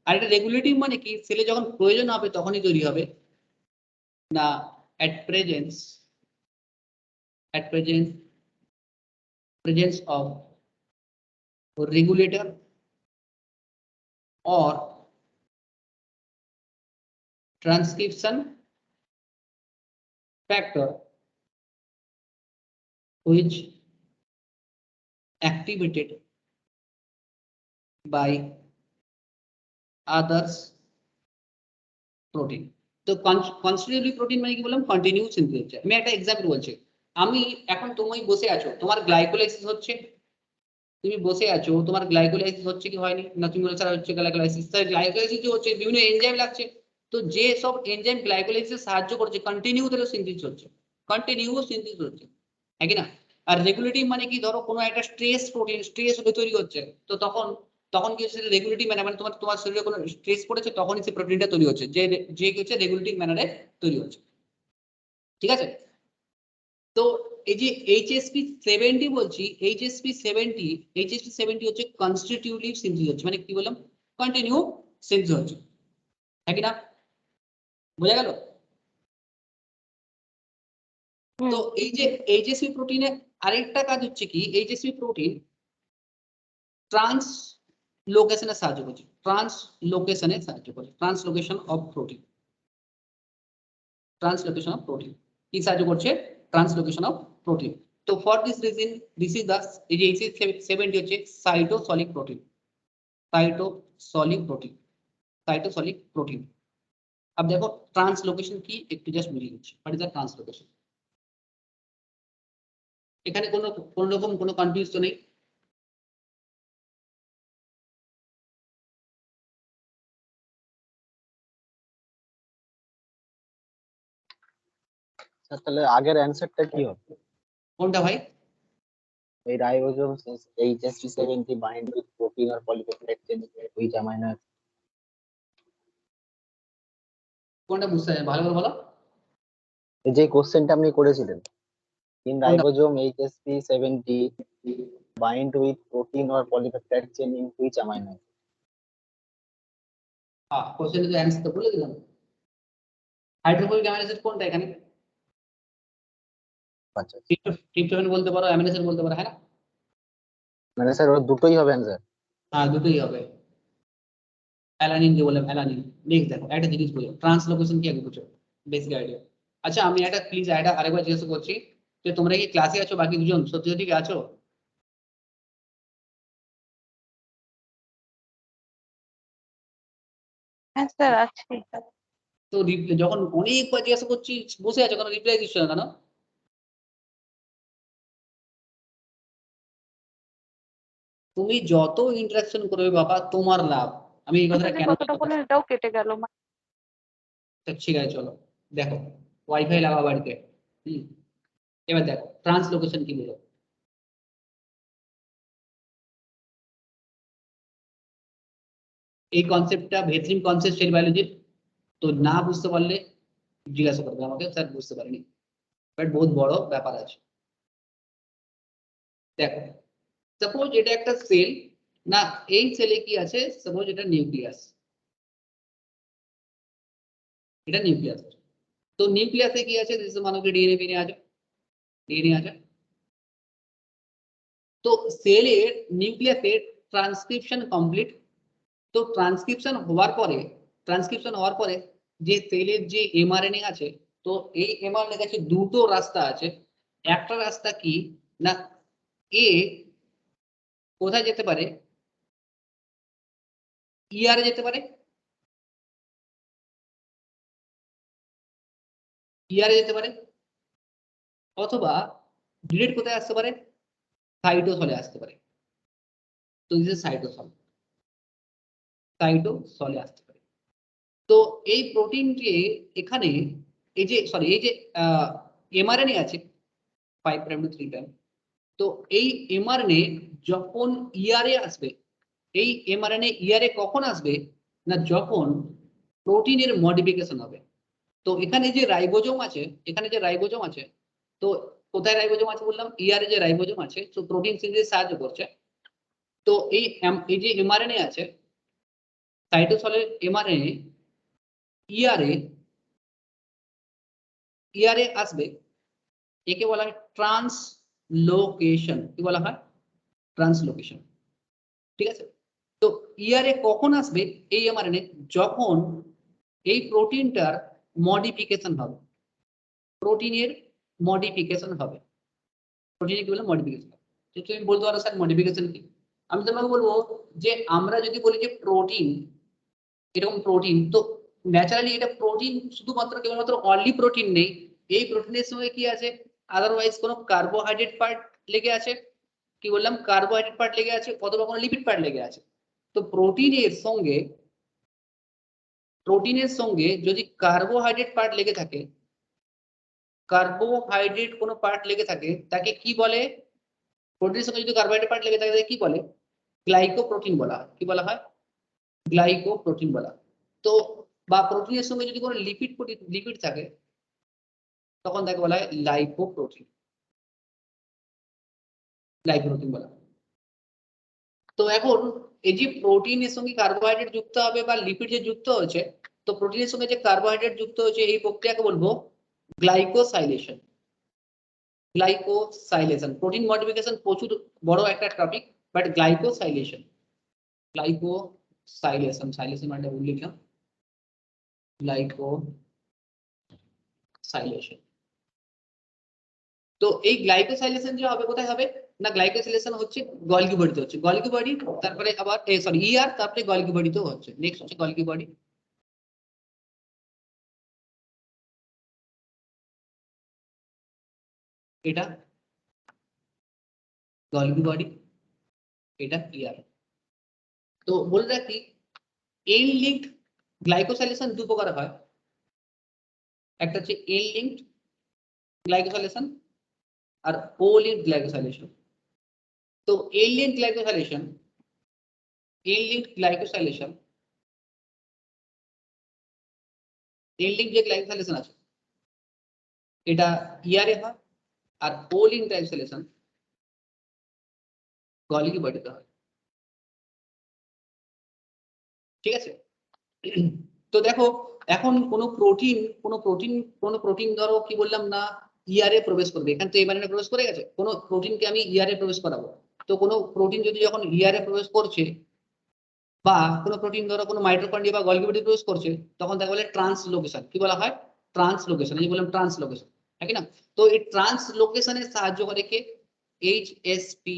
আর এটা রেগুলেটিভ মানে কি সেলে যখন প্রয়োজন হবে তখনই তৈরি হবে না, at presence of regulator or transcription factor which activated by others protein. তো কনস্টিটিউটিভ প্রোটিন মানে কি বললাম? কন্টিনিউ সিনথেসিস হচ্ছে। আমি একটা এক্সাম্পল বলছি, আমি এখন তুমি বসে আছো, তোমার গ্লাইকোলাইসিস হচ্ছে, তুমি বসে আছো, তোমার গ্লাইকোলাইসিস হচ্ছে কি হয়নি? না তুমি বলে স্যার হচ্ছে গ্লাইকোলাইসিস। স্যার গ্লাইকোলাইসিস যে হচ্ছে বিভিন্ন এনজাইম লাগছে, তো যে সব এনজাইম গ্লাইকোলাইসিসে সাহায্য করছে কন্টিনিউ তাহলে সিনথেসিস হচ্ছে, কন্টিনিউ সিনথেসিস হচ্ছে, হ্যাঁ কি না? আর রেগুলেটিভ মানে কি ধরো কোনো একটা স্ট্রেস প্রোটিন স্ট্রেস হলে তৈরি হচ্ছে, তো তখন কি হচ্ছে? রেগুলেটিভ ম্যানার মানে তোমার শরীরে কোনো স্ট্রেস পড়েছে তখনই সেই প্রোটিনটা তৈরি হচ্ছে, যে কি হচ্ছে রেগুলেটিভ ম্যানারে তৈরি হচ্ছে, ঠিক আছে? তো এই যে HSP70 বলছি, HSP70 হচ্ছে কনস্টিটিউটিভ সিনথেসিস হচ্ছে, মানে কি বললাম? কন্টিনিউ সিনথেসিস হচ্ছে, হ্যাঁ কি না? বোঝা গেল? তো এই যে HSP প্রোটিনের আরেকটা কাজ হচ্ছে কি, HSP প্রোটিন ট্রান্সলোকেশনে সাহায্য করছে, ট্রান্সলোকেশন অফ প্রোটিন কি সাহায্য করছে? Translocation of protein. তো for this reason this is the AC70 হচ্ছে cytosolic protein, cytosolic protein, cytosolic protein. अब देखो ट्रांसलोकेशन की একটু জাস্ট বুঝিয়ে দিচ্ছি, হোয়াট ইজ দ্য ট্রান্সলোকেশন। এখানে কোন রকম কোনো কনফিউজ তো নেই? স্যার তাহলে আগের অ্যানসারটা কি হবে? কোনটা ভাই? এই ribosome HSP70 bind with protein or polypeptide chain which amino acid. কোনটা বুঝতে হয় ভালো করে বলো। এই যে কোশ্চেনটা আপনি করেছিলেন, in কোনটা? ribosome HSP70 bind with protein or polypeptide chain in which amino acid? হ্যাঁ, কোশ্চেনের যে অ্যানসার তো বলে দিলাম। হাইড্রোক্লোরিক অ্যামিনো অ্যাসিড কোনটা এখানে? আচ্ছা, ট্রিপটোফ্যান বলতে পারো, অ্যামিনো অ্যাসিড বলতে পারো, হ্যাঁ না? মানে স্যার ওর দুটোই হবে অ্যানসার? হ্যাঁ, দুটোই হবে। অ্যালানিন যে বললাম, অ্যালানিন। নেক্সট দেখো একটা জিনিস বলি, ট্রান্সলোকেশন কি আগে বুঝো, বেসিক আইডিয়া। আচ্ছা আমি একটা প্লিজ আরেকবার জিজ্ঞাসা করছি যে তোমরা কি ক্লাসে আছো? বাকি দুজন সত্যি সত্যি কি আছো? হ্যাঁ স্যার আছি। তো যখন অনেকবার জিজ্ঞাসা করছি বসে আছো কেন, রিপ্লাই দিচ্ছ না কেন? তুমি যত ইন্টারাকশন করবে বাবা তোমার লাভ। আমি এই কথাটা কেন কতটা বলে এটাও কেটে গেল। ঠিক আছে চলো দেখো, ওয়াইফাই লাগা বাড়িতে। এবার দেখো ট্রান্সলোকেশন কি বলো। এই কনসেপ্টটা ভেতরিন কনসেপ্ট সেল বায়োলজির, তো না বুঝতে পারলে জিজ্ঞাসা করবে আমাকে, স্যার বুঝতে পারিনি, বাট বহুত বড় ব্যাপার আছে। দেখো সাপোজ এটা একটা সেল, না এই সেলে কি আছে, সাপোজ এটা নিউক্লিয়াস, এটা নিউক্লিয়াস। তো নিউক্লিয়াসে কি আছে, মানব ডিএনএ ফিনে আছে, ডিএনএ আছে। তো সেলের নিউক্লিয়াসের ট্রান্সক্রিপশন কমপ্লিট। তো ট্রান্সক্রিপশন হওয়ার পরে যে সেলের যে এমআরএনএ আছে, তো এই এমআরএনএ কাছে দুটো রাস্তা আছে। একটা রাস্তা কি না, এ কোথায় যেতে পারে, ইআর যেতে পারে, ইআর যেতে পারে, অথবা ডিরেক্ট কোথায় আসতে পারে, সাইটোসলে আসতে পারে। তো দিস ইজ সাইটোসল, সাইটোসলে আসতে পারে। তো এই প্রোটিনটি এখানে এই যে সরি এই যে এমআরএনএ আছে 5 প্রাইম টু 3 প্রাইম, তো এই এমআরএনএ যখন ইআরএ আসবে, এই এমআরএনএ ইআরএ কখন আসবে না, যখন প্রোটিনের মডিফিকেশন হবে। তো এখানে যে রাইবোজোম আছে, এখানে যে রাইবোজোম আছে, তো কোথায় রাইবোজোম আছে বললাম, ইআরএ যে রাইবোজোম আছে, তো প্রোটিন সিনথেসিসে সাহায্য করছে। তো এই যে এমআরএনএ আছে, সাইটোসলের এমআরএনএ ইআরএ ইআরএ আসবে, একে বলা হয় ট্রান্সলোকেশন। কি বলা হয়? ট্রান্সলোকেশন। ঠিক আছে। তো ইআরএ কখন আসবে এই এমআরএনএ, যখন এই প্রোটিনটার মডিফিকেশন হবে, প্রোটিনের মডিফিকেশন হবে, প্রোটিনে কি বলে মডিফিকেশন হবে। তো তুমি বলতে পারো স্যার মডিফিকেশন কি? আমি তোমাকে বলবো যে আমরা যদি বলি যে প্রোটিন, এরকম প্রোটিন, তো ন্যাচারালি এটা প্রোটিন শুধুমাত্র কেবলমাত্র অনলি প্রোটিন নেই, এই প্রোটিনের সঙ্গে কি আছে, আদারওয়াইজ কোনো কার্বোহাইড্রেট পার্ট লেগে আছে, কি বললাম কার্বোহাইড্রেট পার্ট লেগে আছে, অথবা কোনো লিপিড পার্ট লেগে আছে। তো প্রোটিনের সঙ্গে যদি কার্বোহাইড্রেট পার্ট লেগে থাকে, কার্বোহাইড্রেট কোনো পার্ট লেগে থাকে, তাকে কি বলে, প্রোটিনের সঙ্গে যদি কার্বোহাইড্রেট পার্ট লেগে থাকে তাকে কি বলে, গ্লাইকোপ্রোটিন বলা হয়। কি বলা হয়? গ্লাইকোপ্রোটিন বলা। তো বা প্রোটিনের সঙ্গে যদি কোনো লিপিড থাকে, তখন তাকে বলা হয় লাইপোপ্রোটিন, লাইপোপ্রোটিন বলা হয়। তো এখন এই যে প্রোটিনের সঙ্গে কার্বোহাইড্রেট যুক্ত হবে বা লিপিড যে যুক্ত হচ্ছে, তো প্রোটিনের সঙ্গে যে কার্বোহাইড্রেট যুক্ত হচ্ছে, এই প্রক্রিয়াকে বলবো গ্লাইকোসাইলেশন। গ্লাইকোসাইলেশন, প্রোটিন মডিফিকেশন প্রচুর বড় একটা টপিক, বাট গ্লাইকোসাইলেশন, সাইলেশন মানে লিখলাম গ্লাইকোসাইলেশন। তো এই গ্লাইকোসাইলেশন যে হবে কোথায় হবে না, গ্লাইকোসাইলেশন হচ্ছে গলগি বডিতে হচ্ছে, গলগি বডি তারপরে আবার সরি ইআর তারপরে গলগি বডিতেও হচ্ছে। নেক্সট হচ্ছে গলগি বডি, এটা গলগি বডি, এটা ইআর। তো বলে রাখি এন লিঙ্কড গ্লাইকোসাইলেশন দু প্রকার হয়, একটা হচ্ছে এন লিঙ্কড গ্লাইকোসাইলেশন আর ও লিঙ্কড গ্লাইকোসাইলেশন। তো N linked glycosylation, N linked glycosylation, N linked যে গ্লাইকোসাইলেশন আছে এটা ইআরএ হয়, আর ও লিঙ্কড গ্লাইকোসাইলেশন গলগি বডিতে হয়। ঠিক আছে, তো দেখো এখন কোনো প্রোটিন ধরো কি বললাম না ইআরএ প্রবেশ করবে, এখান থেকে এমআরএনএ প্রবেশ করে গেছে, কোনো প্রোটিনকে আমি ইআরএ প্রবেশ করাবো। তো কোনো প্রোটিন যদি যখন ইআরএ প্রবেশ করছে বা কোনো প্রোটিন ধরো কোনো মাইটোকন্ড্রিয়া বা গলগি বডি প্রবেশ করছে, তখন তাকে বলে ট্রান্সলোকেশন। কি বলা হয়? ট্রান্সলোকেশন। এই যে বললাম ট্রান্সলোকেশন, ঠিক না? তো এই ট্রান্সলোকেশনে সাহায্য করে কে? এইচএসপি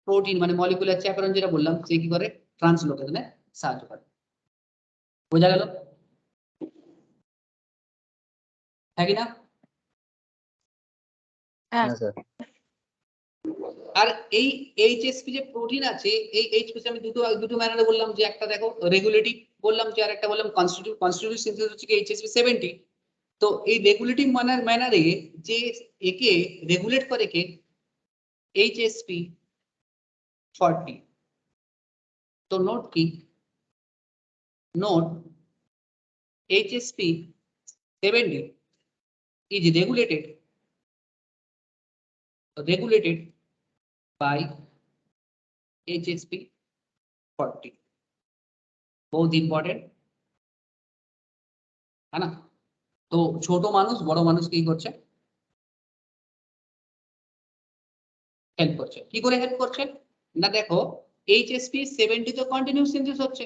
প্রোটিন মানে মলিকুলার চ্যাপেরন যেটা বললাম, সে কি করে? ট্রান্সলোকেশনে সাহায্য করে। বোঝা গেল? হ্যাঁ কি না? হ্যাঁ স্যার। আর এই এইচএসপি যে প্রোটিন আছে, এই এইচএসপি আমি দুটো ম্যানারে বললাম, যে একটা দেখো রেগুলেটিভ বললাম, যে আর একটা বললাম কনস্টিটিউটিভ সিনথেসিস হচ্ছে এইচএসপি 70। তো এই রেগুলেটিভ ম্যানারে যে একে রেগুলেট করে কে? এইচএসপি 40। তো নোট কি? Note HSP 70 is regulated by HSP 40। बहुत ইম্পর্টেন্ট, है ना? তো ছোট মানুষ বড় মানুষ কি করছে? হেল্প করছে। কি করে হেল্প করছে না, দেখো HSP 70 তো কন্টিনিউয়াস সিনথেসিস হচ্ছে,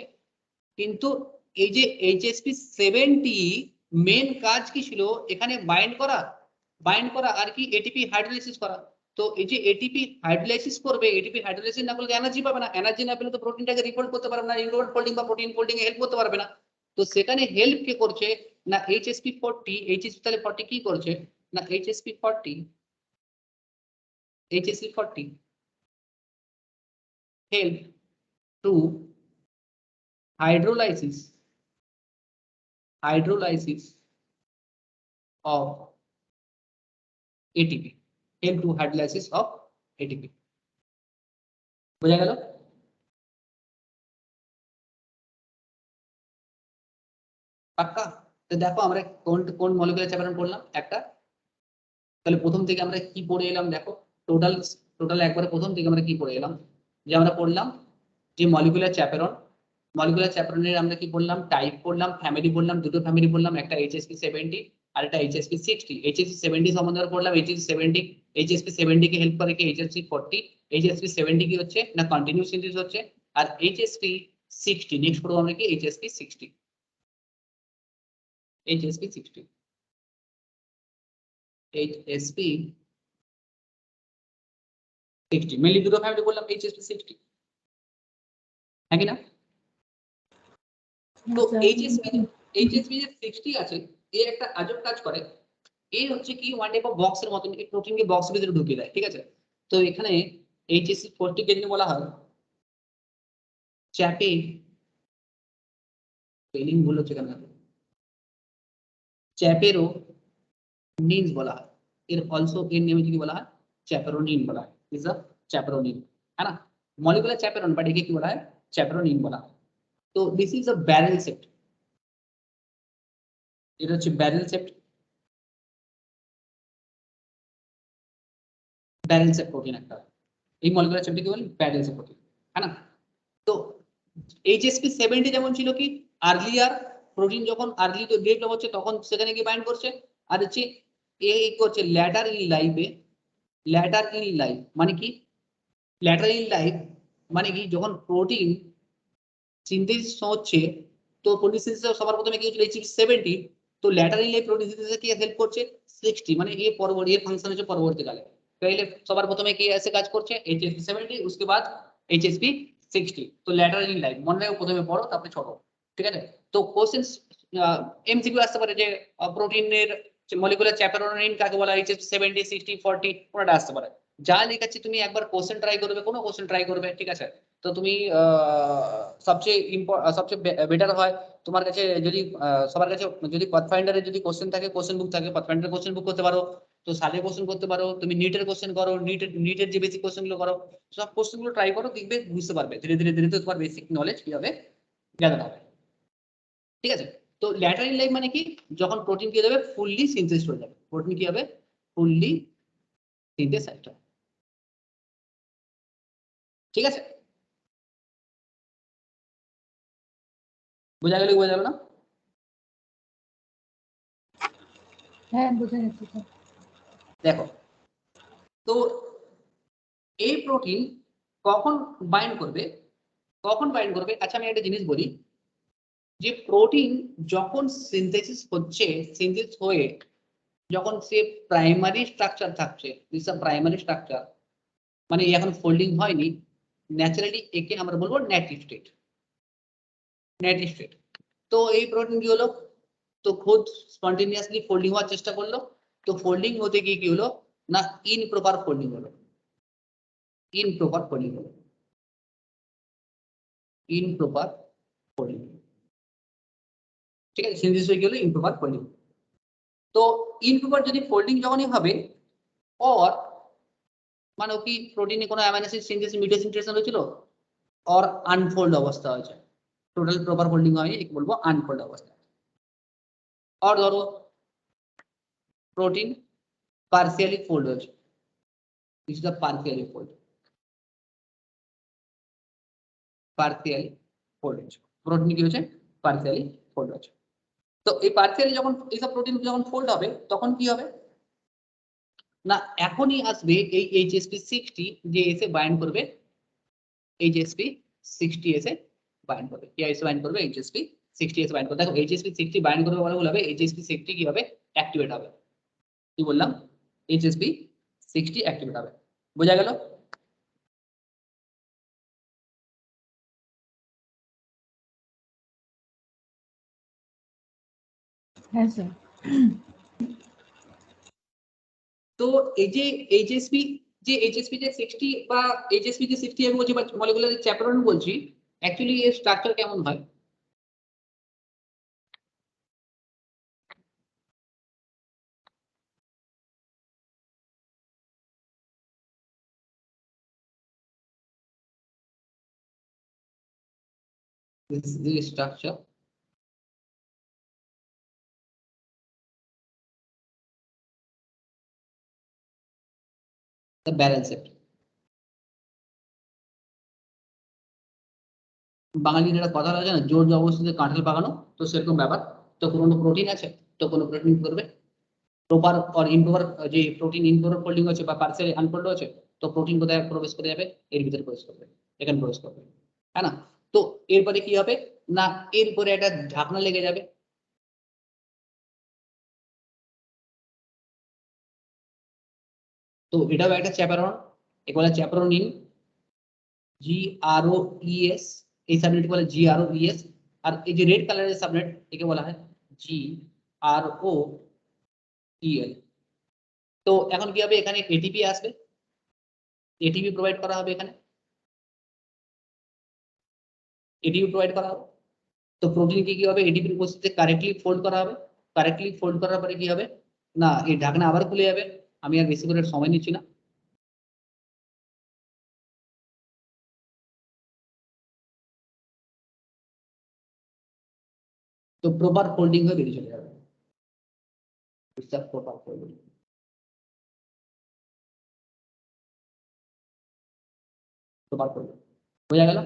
কিন্তু এই যে HSP 70 মেন কাজ কি ছিল? এখানে বাইন্ড করা আর কি এটিপি হাইড্রোলাইসিস করা। তো এই যে এটিপি হাইড্রোলাইসিস করবে, এটিপি হাইড্রোলাইসিস না করলে এনার্জি পাবে না, এনার্জি না পেলে তো প্রোটিনটাকে রিপোর্ট করতে পারবে না, ইউরোড ফোল্ডিং বা প্রোটিন ফোল্ডিং এ হেল্প করতে পারবে না। তো সেখানে হেল্প কে করছে না HSP 40। HSP তাহলে 40 কি করছে না HSP 40 help to hydrolysis of ATP, help to hydrolysis of ATP। বোঝা গেল? পাক্কা? তো দেখো আমরা কোন মলিকুলার চ্যাপ্টার পড়লাম একটা, তাহলে প্রথম থেকে আমরা কি পড়ে এলাম দেখো, টোটাল একবারে প্রথম থেকে আমরা কি পড়ে এলাম, যে আমরা পড়লাম যে মলিকুলার চ্যাপ্টারের আমরা কি বললাম, টাইপ পড়লাম, ফ্যামিলি বললাম, দুটো ফ্যামিলি বললাম, একটা HSP 70 আর একটা HSP 60। HSP 70 সম্বন্ধে পড়লাম, HSP 70 কে হেল্প করে কি HSP 40। HSP 70 কি হচ্ছে না কন্টিনিউয়াস সিনথেসিস হচ্ছে, আর HSP 60 নেক্সট পড়বো আমরা কি HSP 60। HSP 60 মেনলি দুটো ফ্যামিলি বললাম HSP 60, হ্যাঁ কি না? তো HSP যে 60 আছে, এর একটা আজব কাজ করে। এই হচ্ছে কি ওয়ান টাইপ অফ বক্সের মতন, এই প্রোটিনকে বক্সের ভিতরে ঢুকিয়ে দেয়, ঠিক আছে? তো এখানে HSP 40 কে বলা হয় চ্যাপে, স্পেলিং ভুল হচ্ছে কেন, চ্যাপেরো নিনস বলা হয়। এর অলসো এর নেমে কি বলা হয়? চ্যাপেরোনিন বলা হয়, ইজ আ চ্যাপেরোনিন, है ना? মলিকুলার চ্যাপেরন, বাট একে কি বলা হয়? চ্যাপেরোনিন বলা হয়। তো this is a barrel Sept, এটা হচ্ছে ব্যারেল সেপ্ট প্রোটিন একটা, এই মলিকুলার চ্যাপ্টারকে কি বলে? ব্যারেল সেপ্ট প্রোটিন, है ना? তো HSP 70 যেমন ছিল কি আর্লিয়ার প্রোটিন, যখন আর্লি ডেভেলপ হচ্ছে তখন সেখানে কি বাইন্ড করছে, আর হচ্ছে এই করছে ল্যাটার ইন লাইফে। ল্যাটার ইন লাইফ মানে কি? ল্যাটার ইন লাইফ মানে কি যখন প্রোটিন সিনথেসিস হচ্ছে, তো প্রোটিন সিনথেসিস সবার প্রথমে কি হচ্ছিল HSP 70, তো ল্যাটারাল লাইফ প্রোটিন সিনথেসিসে কি হেল্প করছে 60 মানে এই পরবর্তী এর ফাংশন হচ্ছে পরবর্তীকালে। पहले সবার প্রথমে কি এসে কাজ করছে HSP 70 उसके बाद HSP 60 তো ল্যাটারাল লাইফ মনে রাখো প্রথমে বড় তারপরে ছোট ঠিক আছে। তো কোশ্চেন এমসিকিউ আসতে পারে যে প্রোটিনের মলিকুলার চ্যাপেরোনিন কাকে বলা হয় HSP 70 60 40 ওটা আসতে পারে। যা লেখাচ্ছি তুমি একবার কোশ্চেন ট্রাই করবে কোনো কোশ্চেন ট্রাই করবে ঠিক আছে। তো তুমি সবচেয়ে বেটার হয় তোমার কাছে যদি সবার কাছে যদি পাথফাইন্ডারের যদি কোশ্চেন থাকে কোশ্চেন বুক থাকে পাথফাইন্ডারের কোশ্চেন বুক করতে পারো। তো সালের কোশ্চেন করতে পারো তুমি নিটের কোশ্চেন করো নিটের যে বেসিক কোশ্চেন গুলো করো সব কোশ্চেন গুলো ট্রাই করো দেখবে বুঝতে পারবে ধীরে ধীরে ধীরে তোমার বেসিক নলেজ কি হবে গ্যাদার হবে ঠিক আছে। তো ল্যাটারাল লাইফ মানে কি যখন প্রোটিন কি হবে ফুললি সিনথেসিস হয়ে যাবে প্রোটিন কি হবে ফুললি সিনথেসাইজড হবে ঠিক আছে। বোঝা গেল কি বোঝা গেল না? হ্যাঁ বোঝা যাচ্ছে স্যার। দেখো তো এই প্রোটিন কখন বাইন্ড করবে আচ্ছা আমি একটা জিনিস বলি যে প্রোটিন যখন সিনথেসিস হচ্ছে সিনথেসিস হয়ে যখন সে প্রাইমারি স্ট্রাকচার থাকছে দিস আ প্রাইমারি স্ট্রাকচার মানে এখন ফোল্ডিং হয়নি ন্যাচারালি একে আমরা বলবো নেটিভ স্টেট। তো এই প্রোটিন কি হলো তো খুদ স্পন্টেনিয়াসলি ফোল্ডিং হওয়ার চেষ্টা করলো তো ফোল্ডিং হতে গিয়ে কি হলো না ইনপ্রপার ফোল্ডিং হলো ইনপ্রপার ফোল্ডিং ঠিক আছে সিনথেসিস হয়ে গেল ইনপ্রপার ফোল্ডিং। তো ইনপ্রপার যদি ফোল্ডিং যখনই হবে অর মানে কি প্রোটিনে কোনো অ্যামাইনো অ্যাসিড সিনথেসিস মিউটেশন হয়েছিল অর আনফোল্ড অবস্থা হয়েছে টোটাল প্রপার ফোল্ডিং হয়নি একে বলবো আনফোল্ড অবস্থা। और ধরো প্রোটিন পার্সিয়ালি ফোল্ড হয়েছে this is the partially fold হয়েছে প্রোটিন কি হয়েছে পার্সিয়ালি ফোল্ড হয়েছে। তো এই পার্সিয়ালি যখন এইসব প্রোটিন যখন ফোল্ড হবে তখন কি হবে না এখনই আসবে এই HSP 60 যে এসে বাইন্ড করবে HSP 60 এসে বাইন্ড করবে কি এসে বাইন্ড করবে HSP 60 এসে বাইন্ড করবে। দেখো HSP 60 বাইন্ড করবে বলে হবে HSP 60 কি হবে অ্যাক্টিভেট হবে কি বললাম HSP 60 অ্যাক্টিভেট হবে বোঝা গেল। হ্যাঁ স্যার। তো এই যে HSP যে 60 বা HSP যে 60 আমি বলছি বা মলিকুলার চ্যাপেরন বলছি অ্যাকচুয়ালি এর স্ট্রাকচার কেমন হয় this is the structure the barrel set বাঙালির একটা কথা আছে না জোর জবরদস্তিতে কাঁঠাল পাকানো তো সেরকম ব্যাপার। তো কোনো প্রোটিন আছে তো কোনো প্রোটিন করবে প্রপার অর ইনপ্রপার যে প্রোটিন ইনপ্রপার ফোল্ডিং আছে বা পার্সিয়ালি আনফোল্ড আছে তো প্রোটিন কোথায় প্রবেশ করে যাবে এর ভিতরে প্রবেশ করবে এখানে প্রবেশ করবে হ্যাঁ না। তো এরপরে কি হবে না এরপরে একটা ঢাকনা লেগে যাবে তো এটাও একটা চ্যাপেরন একে বলে চ্যাপেরোনিন GROES এই সাবনেট বলে GROES আর এই যে রেড কালারের সাবনেট একে বলা হয় GROEL। তো এখন কি হবে এখানে ATP আসবে ATP প্রোভাইড করা হবে এখানে ATP প্রোভাইড করা হবে। তো প্রোটিন কি হবে ATP এর উপস্থিতিতে কারেক্টলি ফোল্ড করা হবে কারেক্টলি ফোল্ড করার পরে কি হবে না এই ঢাকনা আবার খুলে যাবে আমি আর বেশি করে সময় নিচ্ছি না। তো প্রপার ফোল্ডিং হয়ে বেরিয়ে চলে যাবে প্রপার ফোল্ডিং প্রপার ফোল্ডিং বোঝা গেল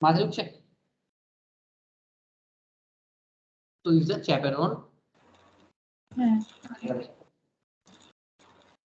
মাঝে ঢুকছে। তো ইজ দ্য চ্যাপেরন হ্যাঁ